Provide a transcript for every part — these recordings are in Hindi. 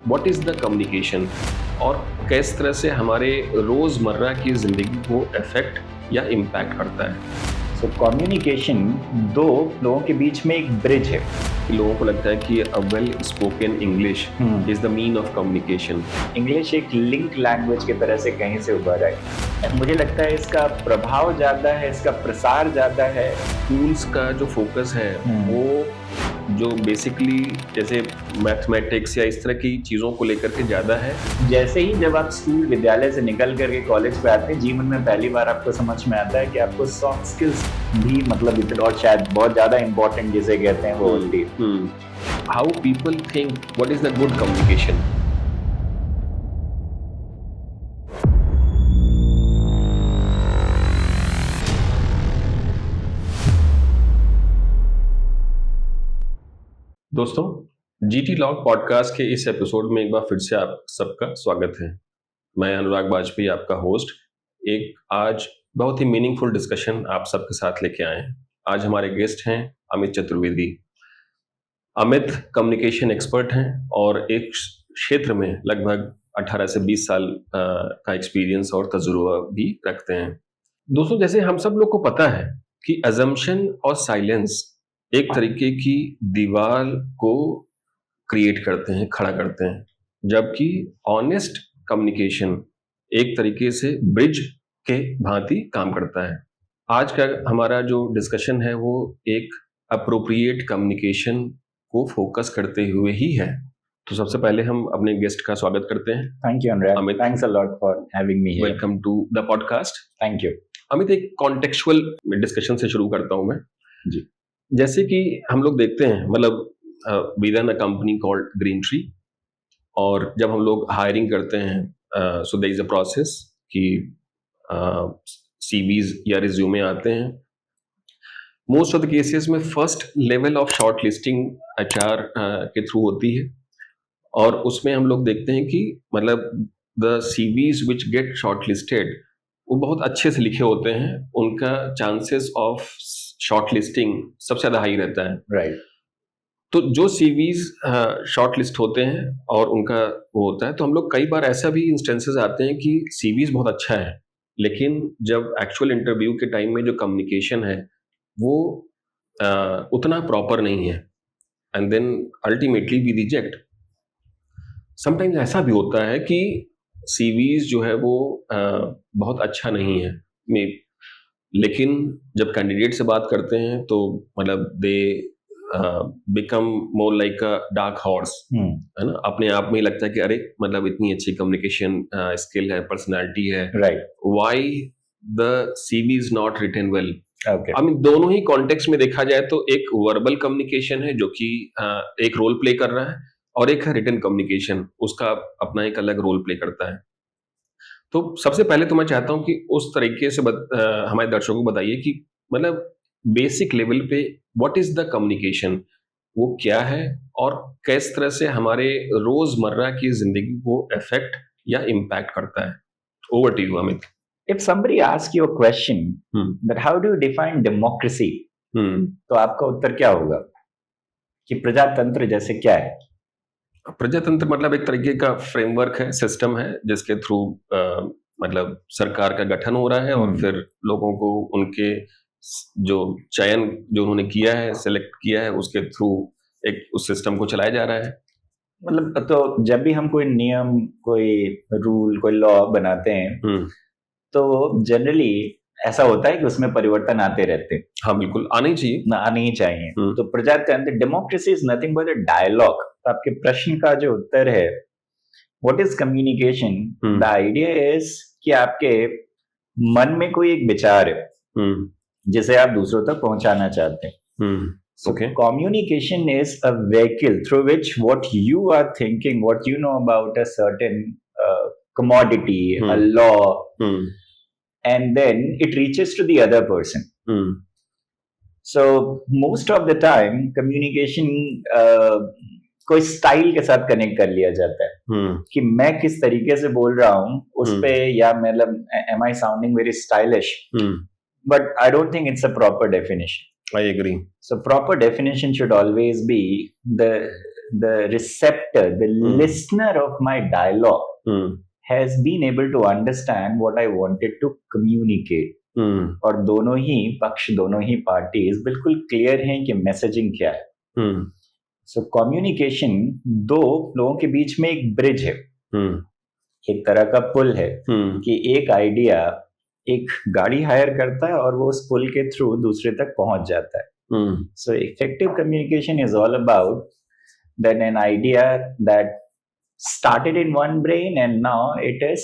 व्हाट इज़ द कम्युनिकेशन और किस तरह से हमारे रोज़मर्रा की ज़िंदगी को अफेक्ट या इम्पैक्ट करता है। सो कम्युनिकेशन दो लोगों के बीच में एक ब्रिज है। लोगों को लगता है कि a well spoken English is the mean of communication. English एक लिंक लैंग्वेज की तरह से कहीं से उभर आई। मुझे लगता है इसका प्रभाव ज़्यादा है, इसका प्रसार ज़्यादा है। स्कूल्स का जो फोकस है वो जो बेसिकली जैसे मैथमेटिक्स या इस तरह की चीज़ों को लेकर के ज़्यादा है। जैसे ही जब आप स्कूल विद्यालय से निकल करके कॉलेज पे आते हैं, जीवन में पहली बार आपको समझ में आता है कि आपको सॉफ्ट स्किल्स भी मतलब और शायद बहुत ज़्यादा इम्पोर्टेंट जिसे कहते हैं वो होती है। How people think what is the good communication. दोस्तों, जीटी लॉग पॉडकास्ट के इस एपिसोड में एक बार फिर से आप सबका स्वागत है। मैं अनुराग बाजपेयी, आपका होस्ट। एक आज बहुत ही मीनिंगफुल डिस्कशन आप सबके साथ लेके आए हैं। आज हमारे गेस्ट हैं अमित चतुर्वेदी। अमित कम्युनिकेशन एक्सपर्ट हैं और एक क्षेत्र में लगभग 18 से 20 साल का एक्सपीरियंस और तजुर्बा भी रखते हैं। दोस्तों, जैसे हम सब लोग को पता है कि अजम्पशन और साइलेंस एक तरीके की दीवार को क्रिएट करते हैं, खड़ा करते हैं, जबकि ऑनेस्ट कम्युनिकेशन एक तरीके से ब्रिज के भांति काम करता है। आज का हमारा जो डिस्कशन है वो एक अप्रोप्रिएट कम्युनिकेशन को फोकस करते हुए ही है। तो सबसे पहले हम अपने गेस्ट का स्वागत करते हैं। Thank you Anurag, Amit, thanks a lot for having me here. Welcome to the podcast. Thank you. Amit, एक कॉन्टेक्चुअल डिस्कशन से शुरू करता हूं मैं जी। जैसे कि हम लोग देखते हैं, मतलब we run a company called Green Tree, और जब हम लोग हायरिंग करते हैं so there is a process कि सीवीज या रिज्यूमे आते हैं। मोस्ट ऑफ द केसेस में first level of short listing HR के थ्रू होती है, और उसमें हम लोग देखते हैं कि मतलब the CVs which get short listed वो बहुत अच्छे से लिखे होते हैं, उनका चांसेस ऑफ शॉर्ट लिस्टिंग सबसे ज़्यादा हाई रहता है। राइट। तो जो सीवीज शॉर्ट लिस्ट होते हैं और उनका वो होता है, तो हम लोग कई बार ऐसा भी इंस्टेंसेस आते हैं कि सीवीज बहुत अच्छा है, लेकिन जब एक्चुअल इंटरव्यू के टाइम में जो कम्युनिकेशन है वो उतना प्रॉपर नहीं है, and then ultimately we reject. Sometimes ऐसा भी होता है कि सीवीज जो है वो बहुत अच्छा नहीं है, लेकिन जब कैंडिडेट से बात करते हैं तो मतलब they become more like a dark horse, है ना। अपने आप में ही लगता है कि अरे मतलब इतनी अच्छी कम्युनिकेशन स्किल है, पर्सनालिटी है, right. Why the CV is not written well. Okay. I mean दोनों ही कॉन्टेक्स्ट में देखा जाए तो एक वर्बल कम्युनिकेशन है जो कि एक रोल प्ले कर रहा है, और एक है रिटन कम्युनिकेशन, उसका अपना एक अलग रोल प्ले करता है। तो सबसे पहले तो मैं चाहता हूं कि उस तरीके से हमारे दर्शकों को बताइए कि मतलब बेसिक लेवल पे व्हाट इज द कम्युनिकेशन, वो क्या है और किस तरह से हमारे रोजमर्रा की जिंदगी को अफेक्ट या इम्पैक्ट करता है। Over to you Amit. If somebody asks you a question that how do you define democracy, तो आपका उत्तर क्या होगा कि प्रजातंत्र जैसे क्या है? प्रजातंत्र मतलब एक तरीके का फ्रेमवर्क है, सिस्टम है, जिसके थ्रू मतलब सरकार का गठन हो रहा है और फिर लोगों को उनके जो चयन जो उन्होंने किया है, सेलेक्ट किया है, उसके थ्रू एक उस सिस्टम को चलाया जा रहा है। मतलब तो जब भी हम कोई नियम, कोई रूल, कोई लॉ बनाते हैं तो जनरली ऐसा होता है कि उसमें परिवर्तन आते रहते हैं। हाँ बिल्कुल, आने ही चाहिए, आने ही चाहिए। तो प्रजातंत्र, democracy is nothing but a dialogue. तो आपके प्रश्न का जो उत्तर है what is communication, the idea is कि आपके मन में कोई एक विचार है जिसे आप दूसरों तक पहुंचाना चाहते हैं। So communication is a vehicle through which what you are thinking, what you know about a certain commodity, a law, and then it reaches to the other person. So most of the time communication कोई स्टाइल के साथ कनेक्ट कर लिया जाता है कि मैं किस तरीके से बोल रहा हूँ उस पे, या मतलब am I sounding very stylish? But I don't think it's a proper definition. I agree. So proper definition should always be the receptor, the listener of my dialogue has been able to understand what I wanted to communicate. और दोनों ही पक्ष, दोनों ही पार्टीज बिल्कुल क्लियर हैं कि मैसेजिंग क्या है. सो कम्युनिकेशन दो लोगों के बीच में एक ब्रिज है, एक तरह का पुल है कि एक आइडिया एक गाड़ी हायर करता है और वो उस पुल के थ्रू दूसरे तक पहुंच जाता है. So effective communication is all about that an idea that started in one brain and now it is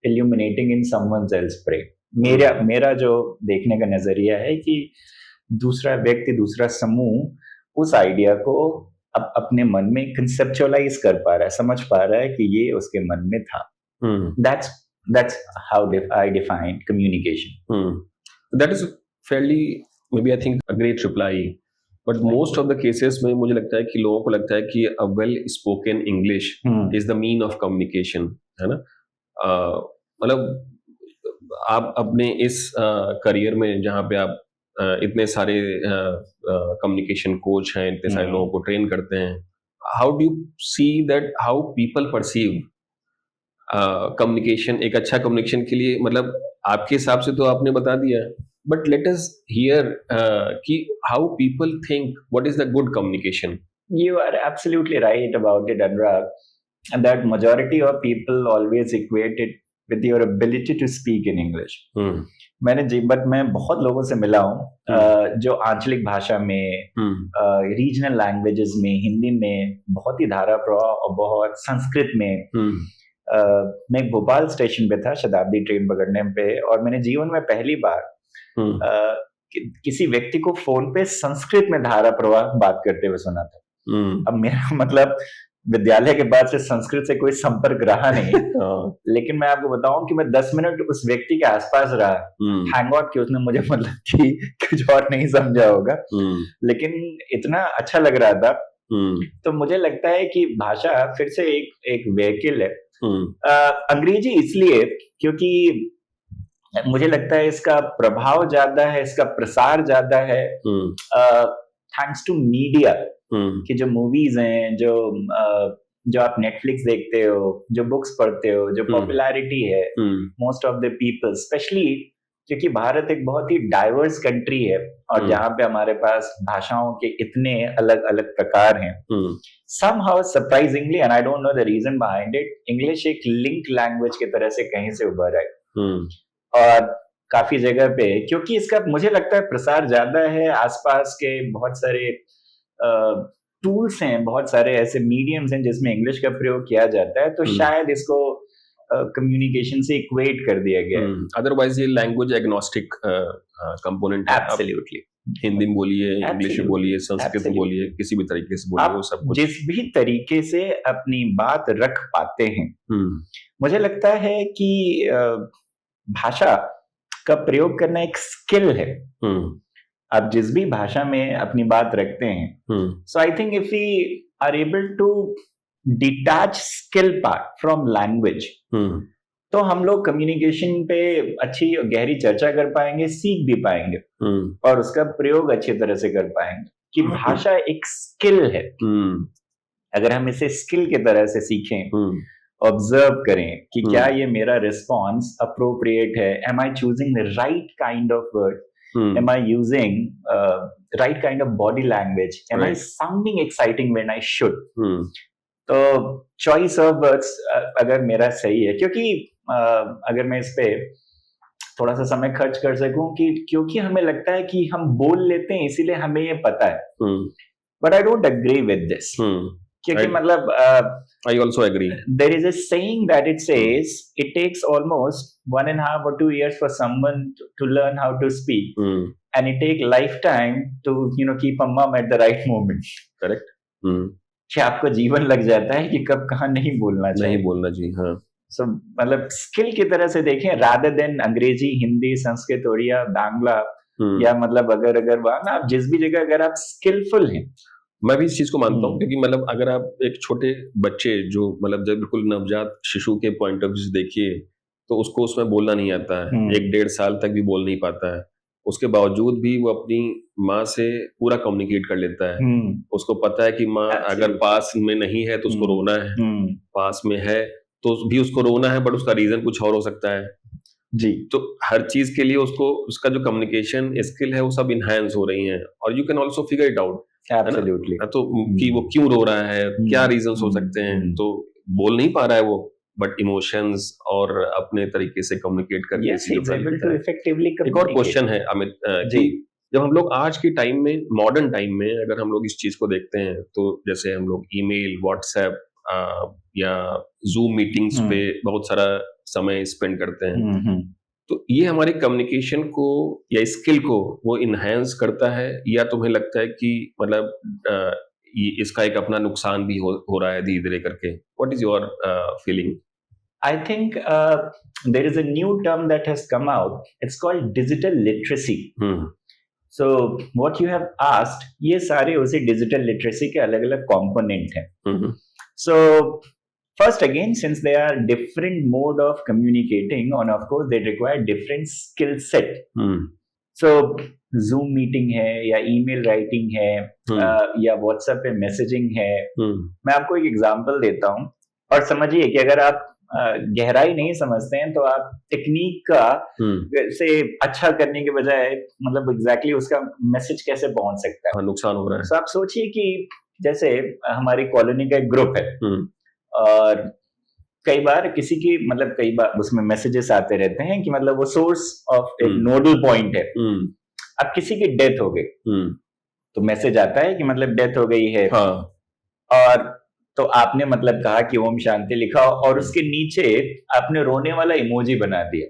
illuminating in someone else's brain. मेरा जो देखने का नजरिया है कि दूसरा व्यक्ति, दूसरा समूह उस आइडिया को अपने मन में कंसेप्चुअलाइज कर पा रहा है, समझ पा रहा है कि ये उसके मन में था. That's how I define communication. That is fairly, maybe I think, a great reply. But most of the cases में मुझे लगता है कि लोगों को लगता है कि a well spoken English is the mean of communication, है ना? मतलब आप अपने इस करियर में जहाँ पे आप इतने सारे कम्युनिकेशन कोच हैं, इतने सारे लोगों को ट्रेन करते हैं, how do you see that how people perceive communication? एक अच्छा कम्युनिकेशन के लिए, मतलब आपके हिसाब से तो आपने बता दिया, but let us hear कि how people think what is the good communication. You are absolutely right about it, Anurag, and that majority of people always equate it with your ability to speak in English. मैं बहुत लोगों से मिला हूँ जो आंचलिक भाषा में, रीजनल लैंग्वेजेस में, हिंदी में बहुत ही धारा प्रवाह और बहुत संस्कृत में. मैं भोपाल स्टेशन पे था शताब्दी ट्रेन पकड़ने पे, और मैंने जीवन में पहली बार किसी व्यक्ति को फोन पे संस्कृत में धारा प्रवाह बात करते हुए सुना था. अब मेरा मतलब विद्यालय के बाद से संस्कृत से कोई संपर्क रहा नहीं, लेकिन मैं आपको बताऊं कि मैं 10 मिनट उस व्यक्ति के आसपास रहा. हैंग आउट कि उसने मुझे मतलब कि कुछ और नहीं समझा होगा, लेकिन इतना अच्छा लग रहा था. तो मुझे लगता है कि भाषा फिर से एक व्हीकल है. अंग्रेजी इसलिए क्योंकि मुझे लगता है इसका प्रभाव ज्यादा है, इसका प्रसार ज्यादा है, थैंक्स टू मीडिया. कि जो मूवीज हैं, जो आप नेटफ्लिक्स देखते हो, जो बुक्स पढ़ते हो, जो पॉपुलैरिटी है, most of the people, specially क्योंकि भारत एक बहुत ही डाइवर्स कंट्री है और जहाँ पे हमारे पास भाषाओं के इतने अलग अलग प्रकार हैं. somehow surprisingly, and I don't know the reason behind it, English एक लिंक लैंग्वेज की तरह से कहीं से उभर आई. और काफी जगह पे क्योंकि इसका मुझे लगता है प्रसार ज्यादा है, आसपास के बहुत सारे टूल्स हैं, बहुत सारे ऐसे मीडियम्स हैं जिसमें इंग्लिश का प्रयोग किया जाता है, तो शायद इसको कम्युनिकेशन से इक्वेट कर दिया गया. अदरवाइज ये लैंग्वेज एग्नोस्टिक कंपोनेंट है. एब्सोल्युटली. हिंदी में बोलिए, इंग्लिश में बोलिए, संस्कृत में बोलिए, किसी भी तरीके से बोलिए, वो सब कुछ जिस भी तरीके से अपनी बात रख पाते हैं. मुझे लगता है कि भाषा का प्रयोग करना एक स्किल है. आप जिस भी भाषा में अपनी बात रखते हैं, so I think if we are able to detach skill part from language, तो हम लोग कम्युनिकेशन पे अच्छी गहरी चर्चा कर पाएंगे, सीख भी पाएंगे और उसका प्रयोग अच्छी तरह से कर पाएंगे. कि भाषा एक स्किल है. अगर हम इसे स्किल की तरह से सीखें, ऑब्जर्व करें कि क्या ये मेरा रिस्पॉन्स अप्रोप्रिएट है, am I choosing the right kind of word, am I using right kind of body language, am I sounding exciting when I should. तो choice of words अगर मेरा सही है, क्योंकि अगर मैं इस पे थोड़ा सा समय खर्च कर सकूं कि क्योंकि हमें लगता है कि हम बोल लेते हैं इसीलिए हमें ये पता है, but I don't agree with this. क्योंकि मतलब I also agree. There is a saying that it says it takes almost 1.5 or 2 years for someone to learn how to speak, and it takes lifetime to keep a mum at the right moment. Correct. कि आपको जीवन लग जाता है कि कब कहाँ नहीं बोलना चाहिए. नहीं बोलना चाहिए. हाँ. So मतलब स्किल की तरह से देखें rather than अंग्रेजी, हिंदी, संस्कृत, उड़िया, बांग्ला, या मतलब अगर वहाँ आप जिस भी जगह अगर आप स्किलफुल हैं. मैं भी इस चीज को मानता हूँ क्योंकि मतलब अगर आप एक छोटे बच्चे जो मतलब जब बिल्कुल नवजात शिशु के पॉइंट ऑफ व्यू से देखिए तो उसको उसमें बोलना नहीं आता है, 1-1.5 साल तक भी बोल नहीं पाता है, उसके बावजूद भी वो अपनी माँ से पूरा कम्युनिकेट कर लेता है। उसको पता है कि माँ अगर Absolutely. पास में नहीं है तो उसको रोना है, पास में है तो भी उसको रोना है, बट उसका रीजन कुछ और हो सकता है जी। तो हर चीज के लिए उसको उसका जो कम्युनिकेशन स्किल है वो सब इनहेंस हो रही हैं, और you can also figure it out, है ना? एब्सोल्युटली। तो कि वो क्यों रो रहा है, क्या रीजंस हो सकते हैं, तो बोल नहीं पा रहा है वो, बट इमोशंस और अपने तरीके से कम्युनिकेट करके Yes, चीजों he's को able लेता to है। effectively एक और communicate. क्वेश्चन है अमित, जी। कि जब हम लोग आज के टाइम में, मॉडर्न टाइम में अगर हम लोग इस चीज को देखते हैं, तो जैसे हम लोग ईमेल, व्हाट्सएप या जूम मीटिंग्स पे बहुत सारा समय स्पेंड करते हैं, तो ये हमारे कम्युनिकेशन को या स्किल को वो इनहेंस करता है, या तुम्हें लगता है कि मतलब इसका एक अपना नुकसान भी हो रहा है धीरे धीरे करके? What is your feeling? I think there is a new term that has come out. It's called digital literacy. So what you have asked, ये सारे उसी digital literacy के अलग-अलग component हैं. So first again, since they are different mode of communicating, and of course they require different skill set. So Zoom meeting है या email writing है या WhatsApp पे messaging है. मैं आपको एक example देता हूँ और समझिए कि अगर आप गहराई नहीं समझते हैं तो आप टेक्निक का से अच्छा करने के बजाय मतलब एग्जैक्टली उसका मैसेज कैसे पहुंच सकता है, नुकसान हो रहा है। तो आप सोचिए कि जैसे हमारी कॉलोनी का एक ग्रुप है और कई बार किसी की मतलब कई बार उसमें मैसेजेस आते रहते हैं कि मतलब वो सोर्स ऑफ एक नोडल पॉइंट है। अब किसी की डेथ हो गई तो मैसेज आता है कि मतलब डेथ हो गई है, और तो आपने मतलब कहा कि ओम शांति लिखा और उसके नीचे आपने रोने वाला इमोजी बना दिया।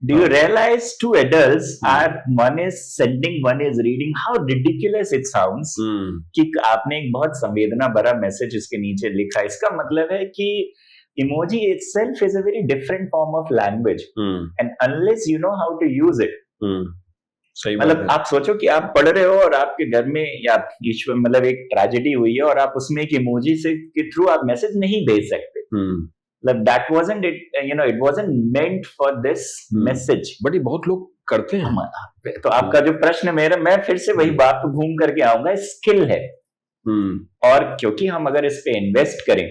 Do you realize two adults are, one is sending, one is reading? How ridiculous it sounds कि आपने एक बहुत संवेदना भरा मैसेज इसके नीचे लिखा। इसका मतलब है कि emoji itself is a very different form of language, and unless you know how to use it, मतलब आप सोचो कि आप पढ़ रहे हो और आपके घर में या ईश्वर मतलब एक ट्रेजेडी हुई है और आप उसमें एक इमोजी से के थ्रू आप मैसेज नहीं भेज सकते। मतलब that wasn't it, you know, it wasn't meant for this message. But ये बहुत लोग करते हैं। तो आपका जो प्रश्न मेरा, मैं फिर से वही बात पे घूम करके आऊंगा, स्किल है। और क्योंकि हम अगर इस पे इन्वेस्ट करें,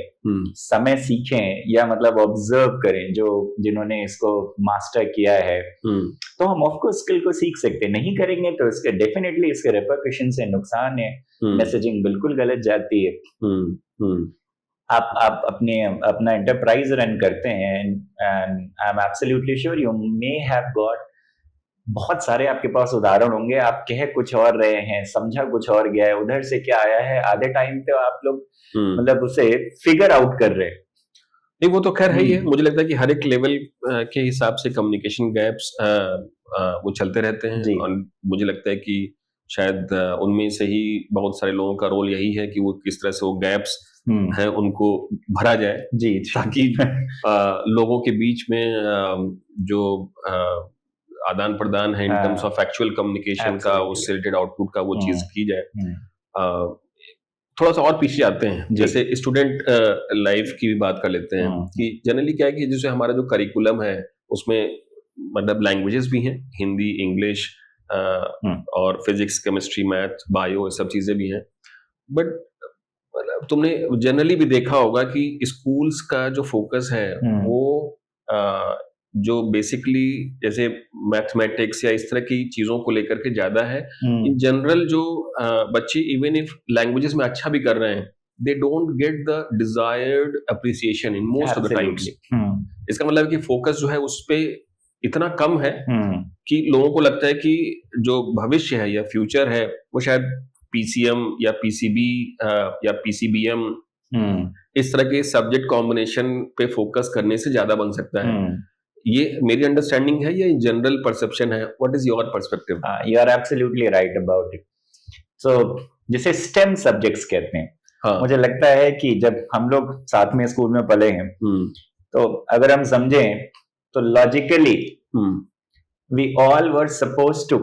समय सीखें या मतलब ऑब्जर्व करें जो जिन्होंने इसको मास्टर किया है, तो हम ऑफ कोर्स स्किल को सीख सकते हैं। नहीं करेंगे तो इसके डेफिनेटली इसके रिपरकशन से नुकसान है, मैसेजिंग बिल्कुल गलत जाती है। आप अपना एंटरप्राइज रन करते हैं and I am absolutely sure you may have got बहुत सारे आपके पास उदाहरण होंगे, आप कह कुछ और रहे हैं, समझा कुछ और गया है, उधर से क्या आया है, आधे टाइम पे आप लोग मतलब उसे फिगर आउट कर रहे हैं। नहीं, वो तो खैर है ही है। मुझे लगता है कि हर एक लेवल के हिसाब से कम्युनिकेशन गैप्स वो चलते रहते हैं, और मुझे लगता है कि शायद उनमें से ही बहुत सारे लोगों का रोल यही है कि वो किस तरह से वो गैप्स हैं उनको भरा जाए, जी, ताकि लोगों के बीच में जो आदान प्रदान है इन टर्म्स ऑफ एक्चुअल कम्युनिकेशन का, उससे रिलेटेड आउटपुट का, वो चीज की जाए। थोड़ा सा और पीछे आते हैं, जैसे स्टूडेंट लाइफ की भी बात कर लेते हैं कि जनरली क्या है कि जैसे हमारा जो करिकुलम है उसमें मतलब लैंग्वेजेस भी हैं, हिंदी, इंग्लिश और फिजिक्स, केमिस्ट्री, मैथ, बायो, ये सब चीजें भी हैं। बट तुमने जनरली भी देखा होगा कि स्कूल्स का जो फोकस है वो जो बेसिकली जैसे मैथमेटिक्स या इस तरह की चीजों को लेकर के ज्यादा है। इन जनरल जो बच्चे इवन इफ लैंग्वेजेस में अच्छा भी कर रहे हैं, they don't get the desired appreciation in most of the times. इसका मतलब कि फोकस जो है उस पे इतना कम है कि लोगों को लगता है कि जो भविष्य है या फ्यूचर है वो शायद पीसीएम या पीसीबी या पीसीबीएम इस तरह के सब्जेक्ट कॉम्बिनेशन पे फोकस करने से ज्यादा बन सकता है। ये मेरी अंडरस्टैंडिंग है या जनरल परसेप्शन है? What is your perspective? You are absolutely right about it. So जिसे स्टेम सब्जेक्ट्स कहते हैं, मुझे लगता है कि जब हम लोग साथ में स्कूल में पढ़े हैं तो अगर हम समझें तो logically we all were suppose to,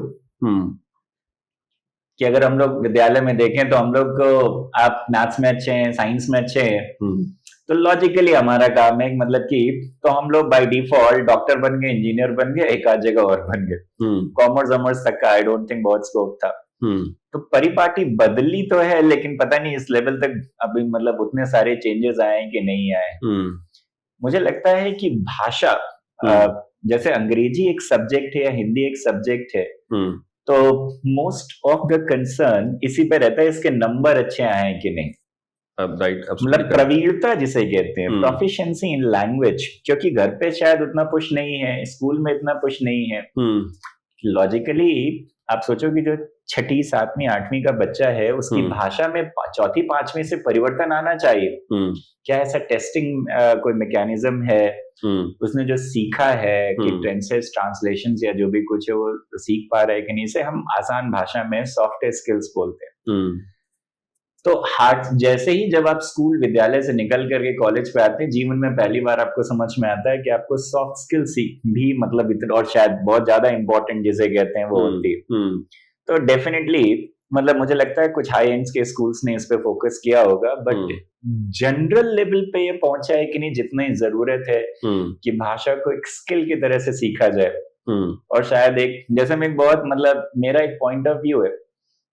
कि अगर हम लोग विद्यालय में देखें तो हम लोग को आप मैथ्स में अच्छे हैं, साइंस में अच्छे हैं, तो लॉजिकली हमारा काम है मतलब कि तो हम लोग बाय डिफॉल्ट डॉक्टर बन गए, इंजीनियर बन गए, एक आध जगह और बन गए। कॉमर्स वमर्स तक का आई डोंट थिंक बहुत स्कोप था। तो परिपाटी बदली तो है, लेकिन पता नहीं इस लेवल तक अभी मतलब उतने सारे चेंजेस आए कि नहीं आए। मुझे लगता है कि भाषा जैसे अंग्रेजी एक सब्जेक्ट है या हिंदी एक सब्जेक्ट है, तो मोस्ट ऑफ द कंसर्न इसी पे रहता है इसके नंबर अच्छे आए कि नहीं। मतलब प्रवीणता जिसे कहते हैं, प्रोफिशिएंसी इन लैंग्वेज, क्योंकि घर पे शायद उतना पुश नहीं है, स्कूल में इतना पुश नहीं है। लॉजिकली आप सोचो कि जो 6ठी 7वीं 8वीं का बच्चा है उसकी भाषा में 4थी 5वीं से परिवर्तन आना चाहिए। क्या ऐसा टेस्टिंग कोई मैकेनिज्म है? उसने जो सीखा है कि टेंसेस, ट्रांसलेशंस या जो भी कुछ है वो सीख पा रहा है कि नहीं, से हम आसान भाषा में सॉफ्ट स्किल्स बोलते हैं। तो हार्ड जैसे ही जब आप स्कूल विद्यालय से निकल करके कॉलेज पे आते हैं, जीवन में पहली बार आपको समझ में आता है कि आपको सॉफ्ट स्किल सीख भी मतलब इतना, और शायद बहुत ज्यादा इंपॉर्टेंट जिसे कहते हैं वो होती है। तो डेफिनेटली मतलब मुझे लगता है कुछ हाई एंड्स के स्कूल्स ने इस पे फोकस किया होगा, बट जनरल लेवल पे ये पहुंचा है कि नहीं जितनी जरूरत है कि भाषा को एक स्किल की तरह से सीखा जाए। और शायद एक जैसे में बहुत मतलब मेरा एक पॉइंट ऑफ व्यू है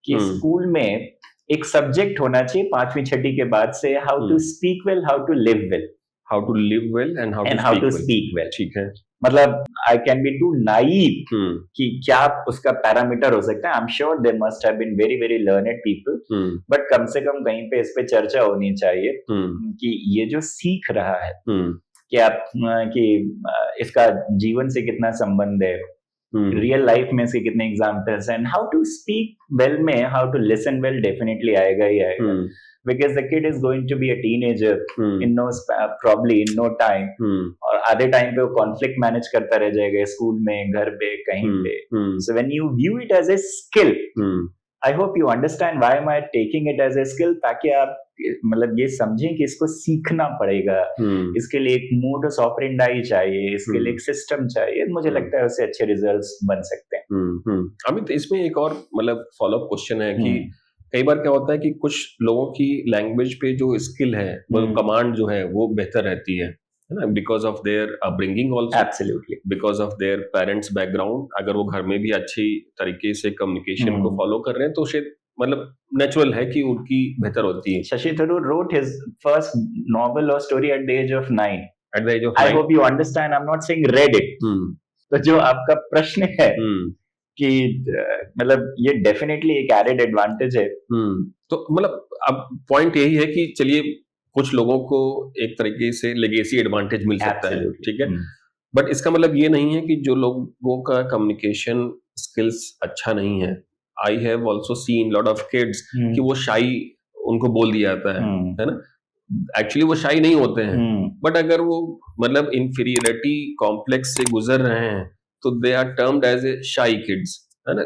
कि स्कूल में एक सब्जेक्ट होना चाहिए 5वीं 6ठी के बाद से, how to speak well, how to live well, how to live well and how to speak well. ठीक है, मतलब I can be too naive कि क्या उसका पैरामीटर हो सकता है। I am sure there must have been very very learned people, but कम से कम कहीं पे इस पे चर्चा होनी चाहिए कि ये जो सीख रहा है कि आप कि इसका जीवन से कितना संबंध है, रियल लाइफ में से कितने एग्जाम्पल्स हैं। हाउ टू स्पीक वेल में how to listen well definitely आएगा ही आएगा, because the kid is going to be a teenager in no probably in no time, और आधे टाइम पे वो कॉन्फ्लिक्ट मैनेज करता रह जाएगा स्कूल में, घर पे, कहीं पे। So when you view it as a skill, I hope you understand why am I taking it as a skill, ताकि आप मतलब ये समझें कि इसको सीखना पड़ेगा, इसके लिए एक मोडस ऑपरेंडाई चाहिए, इसके लिए एक सिस्टम चाहिए। मुझे लगता है उससे अच्छे रिजल्ट्स बन सकते हैं। अमित, इसमें एक और मतलब फॉलोअप क्वेश्चन है कि कई बार क्या होता है कि कुछ लोगों की लैंग्वेज पे जो स्किल है, वो कमांड जो है वो बेहतर रहती है ना, because of their upbringing also, absolutely, because of their parents background. अगर वो घर में भी अच्छी तरीके से कम्युनिकेशन को फॉलो कर रहे हैं तो शायद मतलब नेचुरल है कि उनकी बेहतर होती है। Shashi Tharoor wrote his first novel or story at the age of 9. At the age of 9. I hope you understand. I'm not saying read it. तो जो आपका प्रश्न है कि मतलब ये डेफिनेटली एक एडेड एडवांटेज है। तो मतलब अब पॉइंट यही है कि चलिए कुछ लोगों को एक तरीके से लेगेसी एडवांटेज मिल सकता है, ठीक है, बट इसका मतलब ये नहीं है कि जो लोगों का कम्युनिकेशन स्किल्स अच्छा नहीं है। I have also seen lot of kids कि वो शाई उनको बोल दिया जाता है ना, एक्चुअली वो शाई नहीं होते हैं, बट अगर वो मतलब इंफीरियरिटी कॉम्प्लेक्स से गुजर रहे हैं तो they are termed as a shy kids, है ना।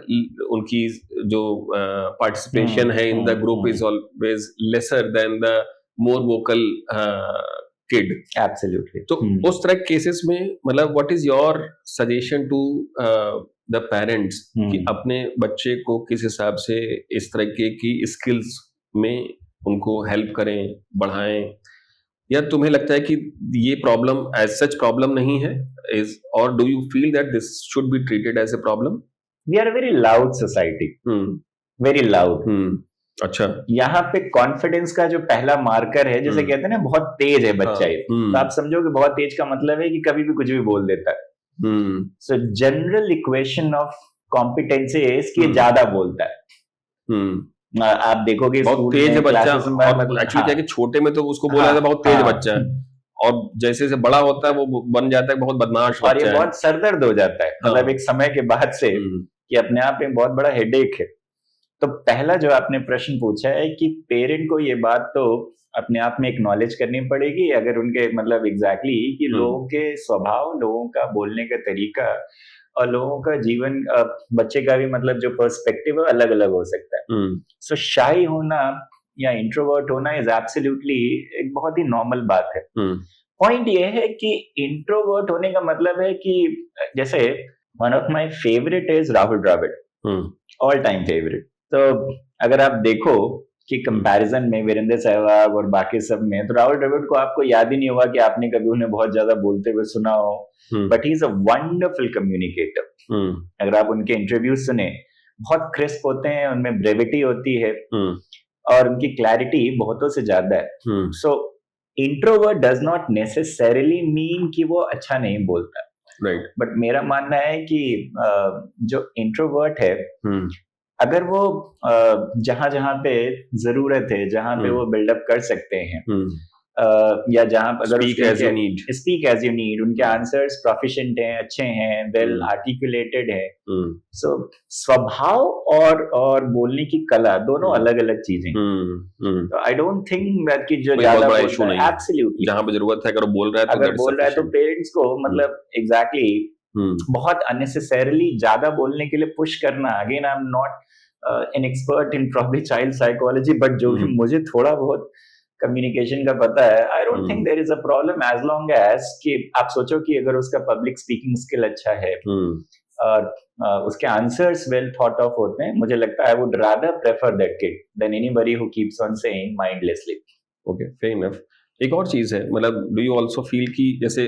उनकी जो पार्टिसिपेशन है in the group is always lesser than the more vocal kid. Absolutely. तो उस तरह केसेस में मतलब what is your suggestion to the parents कि अपने बच्चे को किस हिसाब से इस तरह की स्किल्स में उनको हेल्प करें, बढ़ाएं, या तुम्हें लगता है कि ये प्रॉब्लम एज सच प्रॉब्लम नहीं है, इज और do you feel that this should be treated as a problem? We are a very loud society, very loud. अच्छा, यहाँ पे कॉन्फिडेंस का जो पहला मार्कर है, जैसे कहते हैं ना बहुत तेज है बच्चा ये, तो आप समझो कि बहुत तेज का मतलब है कि कभी भी कुछ भी बोल देता है। सो general equation of competency is कि ज्यादा बोलता है। आप देखोगे बहुत तेज है बच्चा, और एक्चुअली क्या कि छोटे में तो उसको बोला जाता है बहुत तेज बच्चा है, और जैसे जैसे बड़ा होता है वो बन जाता है बहुत बदमाश और ये बहुत सरदर्द हो जाता है मतलब एक समय के बाद से कि अपने आप में बहुत बड़ा हेडेक है। तो पहला जो आपने प्रश्न पूछा है कि पेरेंट को ये बात तो अपने आप में एक्नॉलेज करनी पड़ेगी, अगर उनके मतलब एग्जैक्टली कि लोगों के स्वभाव, लोगों का बोलने का तरीका और लोगों का जीवन, बच्चे का भी मतलब जो पर्सपेक्टिव है अलग अलग हो सकता है। सो शाई होना या इंट्रोवर्ट होना इज एब्सोल्युटली एक बहुत ही नॉर्मल बात है। पॉइंट ये है कि इंट्रोवर्ट होने का मतलब है कि जैसे one of my favourite is Rahul Dravid, all time favourite. तो अगर आप देखो कि कंपैरिजन में वीरेंद्र सहवाग और बाकी सब में, तो राहुल द्रविड़ को आपको याद ही नहीं होगा कि आपने कभी उन्हें बहुत ज्यादा बोलते हुए सुना हो, but he is a wonderful communicator. अगर आप उनके इंटरव्यू सुने, बहुत क्रिस्प होते हैं, उनमें ब्रेविटी होती है और उनकी क्लैरिटी बहुतों से ज्यादा है। So introvert does not necessarily mean कि वो अच्छा नहीं बोलता, राइट। बट मेरा मानना है कि जो इंट्रोवर्ट है, अगर वो जहां जहां पे जरूरत है, जहां पे वो बिल्डअप कर सकते हैं, या जहां अगर स्पीक एज यू नीड, उनके आंसर्स प्रोफिशिएंट हैं, अच्छे हैं, वेल आर्टिकुलेटेड है, सो स्वभाव और बोलने की कला दोनों अलग अलग चीजें। तो आई डोंट थिंक कि जो ज्यादा बोलता है, एब्सोल्युटली जहां पे जरूरत है, अगर बोल रहा है तो पेरेंट्स को मतलब एग्जैक्टली बहुत अननेसेसरीली ज्यादा बोलने के लिए पुश करना। Again I am not an expert in probably child psychology, but जो भी मुझे थोड़ा बहुत कम्युनिकेशन का पता है, I don't think there is a problem as long as कि आप सोचो कि अगर उसका पब्लिक स्पीकिंग स्किल अच्छा है और उसके आंसर्स वेल थॉट ऑफ होते हैं, मुझे लगता है I would rather prefer that kid then anybody who keeps on saying mindlessly. Okay, fair enough. एक और चीज है, मतलब डू यू आल्सो फील कि जैसे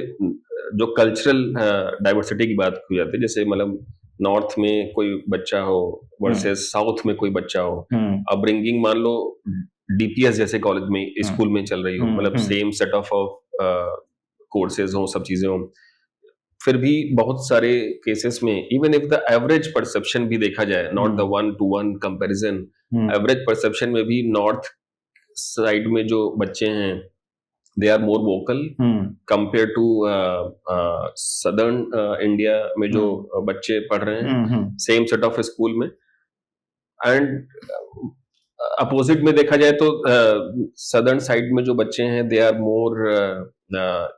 जो कल्चरल डाइवर्सिटी की बात की जाती है, जैसे मतलब नॉर्थ में कोई बच्चा हो वर्सेस साउथ में कोई बच्चा हो, अपब्रिंगिंग मान लो डीपीएस जैसे कॉलेज में स्कूल में चल रही हो, मतलब सेम सेट ऑफ कोर्सेज हो, सब चीजें हो, फिर भी बहुत सारे केसेस में even if the average perception भी देखा जाए, not the 1-to-1 comparison, average perception में भी नॉर्थ साइड में जो बच्चे हैं they are more vocal compare to southern India में जो बच्चे पढ़ रहे हैं सेम सेट ऑफ स्कूल में। एंड अपोजिट में देखा जाए तो सदर्न साइड में जो बच्चे हैं दे आर मोर,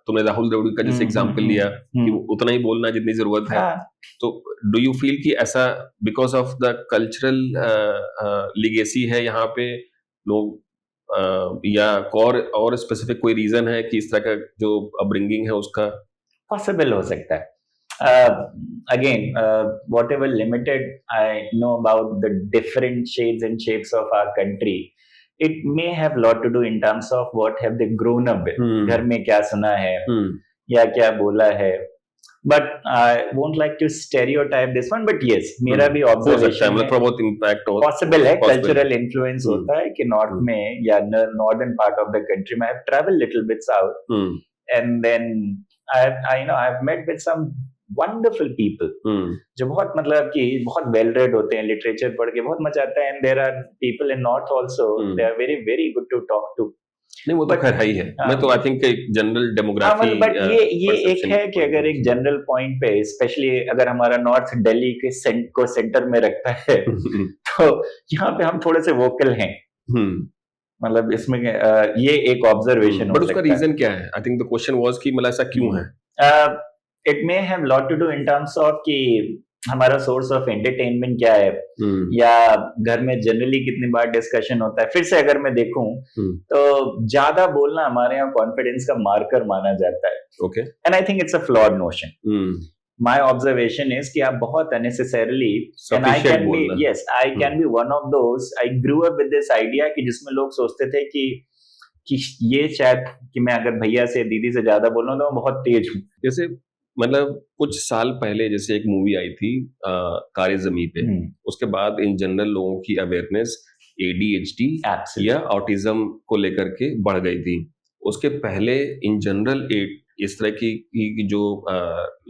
तुमने राहुल द्रविड़ का जैसे एग्जांपल लिया कि उतना ही बोलना जितनी जरूरत है, तो डू यू फील कि ऐसा because of the cultural legacy है यहाँ पे लोग, या और स्पेसिफिक कोई रीजन है कि इस तरह का जो अपब्रिंगिंग है उसका? पॉसिबल हो सकता है। Again, whatever limited I know about the different shades and shapes of our country, it may have lot to do in terms of what have they grown up with, घर में क्या सुना है या क्या बोला है, but I won't like to stereotype this one, but yes, मेरा भी observation है, बहुत impact possible है, cultural influence होता है कि north में या northern part of the country में, I have traveled little bit south, and then I've met with some wonderful people जो बहुत मतलब कि बहुत वेल रेड होते हैं, लिटरेचर पढ़ के बहुत मजा आता है, and there are people in north also, they are very very good to talk to। नहीं वो तो खैर है ही है, मैं तो आई थिंक एक जनरल डेमोग्राफी, बट ये एक है कि अगर एक जनरल पॉइंट पे, स्पेशली अगर हमारा नॉर्थ दिल्ली के को सेंटर में रखता है तो यहाँ पे हम थोड़े से वोकल हैं, मतलब इसमें ये एक ऑब्जर्वेशन। बट उसका रीजन क्या है? I think the question was कि मतलब ऐसा क्यों है? It may have lot to do in terms of कि हमारा सोर्स ऑफ एंटरटेनमेंट क्या है, या घर में जनरली कितनी बार डिस्कशन होता है। फिर से अगर मैं देखूं तो ज्यादा बोलना हमारे यहाँ कॉन्फिडेंस का मार्कर माना जाता है, okay, and I think it's a flawed notion. My observation is कि आप बहुत unnecessarily, and I can B, yes I can B one of those, I grew up with this idea कि जिसमें लोग सोचते थे कि ये शायद कि मैं अगर भैया से दीदी से ज्यादा बोल रहा हूं तो मैं बहुत तेज हूं। जैसे मतलब कुछ साल पहले जैसे एक मूवी आई थी तारे ज़मीं पे, उसके बाद इन जनरल लोगों की अवेयरनेस ADHD या ऑटिज्म को लेकर के बढ़ गई थी। उसके पहले इन जनरल इस तरह की जो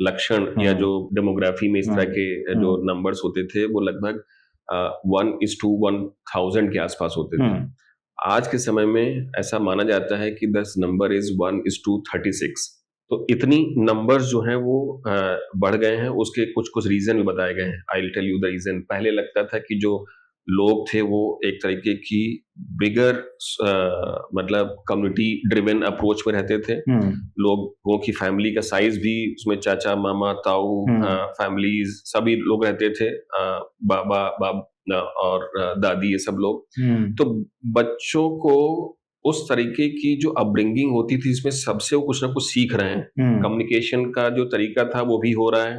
लक्षण या जो डेमोग्राफी में इस तरह के जो नंबर्स होते थे वो लगभग 1:1000 के आसपास होते थे। आज के समय में ऐसा माना जाता है कि 10 नंबर इज 1:36। तो इतनी नंबर्स जो हैं वो बढ़ गए हैं। उसके कुछ रीजन भी बताए गए हैं। I will tell you the reason. पहले लगता था कि जो लोग थे वो एक तरीके की बिगर मतलब कम्युनिटी ड्रिवन अप्रोच में रहते थे। लोगों की फैमिली का साइज भी उसमें चाचा मामा ताऊ फैमिलीज सभी लोग रहते थे, बाबा बाब और दादी ये सब लोग। तो बच्चों को उस तरीके की जो अपब्रिंगिंग होती थी इसमें सबसे वो कुछ ना कुछ सीख रहे हैं। कम्युनिकेशन का जो तरीका था वो भी हो रहा है,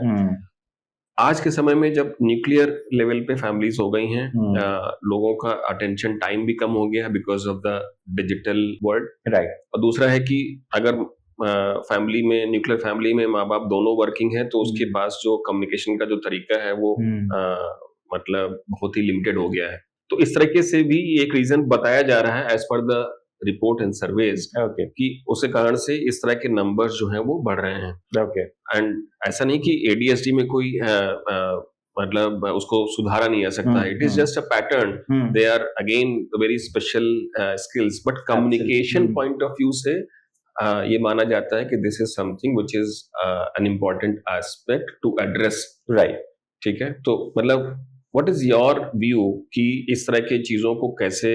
आज के समय में जब न्यूक्लियर लेवल पे फैमिलीज हो गई हैं, लोगों का अटेंशन टाइम भी कम हो गया because of the digital world. Right. और दूसरा है कि अगर फैमिली में, न्यूक्लियर फैमिली में माँ बाप दोनों वर्किंग हैं, तो उसके पास जो कम्युनिकेशन का जो तरीका है वो मतलब बहुत ही लिमिटेड हो गया है। तो इस तरीके से भी एक रीजन बताया जा रहा है as per the report and surveys कि उसके कारण से इस तरह के नंबर्स जो हैं वो बढ़ रहे हैं। एंड ऐसा नहीं कि एडीएसडी में कोई मतलब उसको सुधारा नहीं जा सकता है। It is just a pattern, they are again very special skills, but communication point of view से ये माना जाता है कि this is something which is an important aspect to address. Right. ठीक है, तो मतलब व्हाट इज योर व्यू कि इस तरह की चीजों को कैसे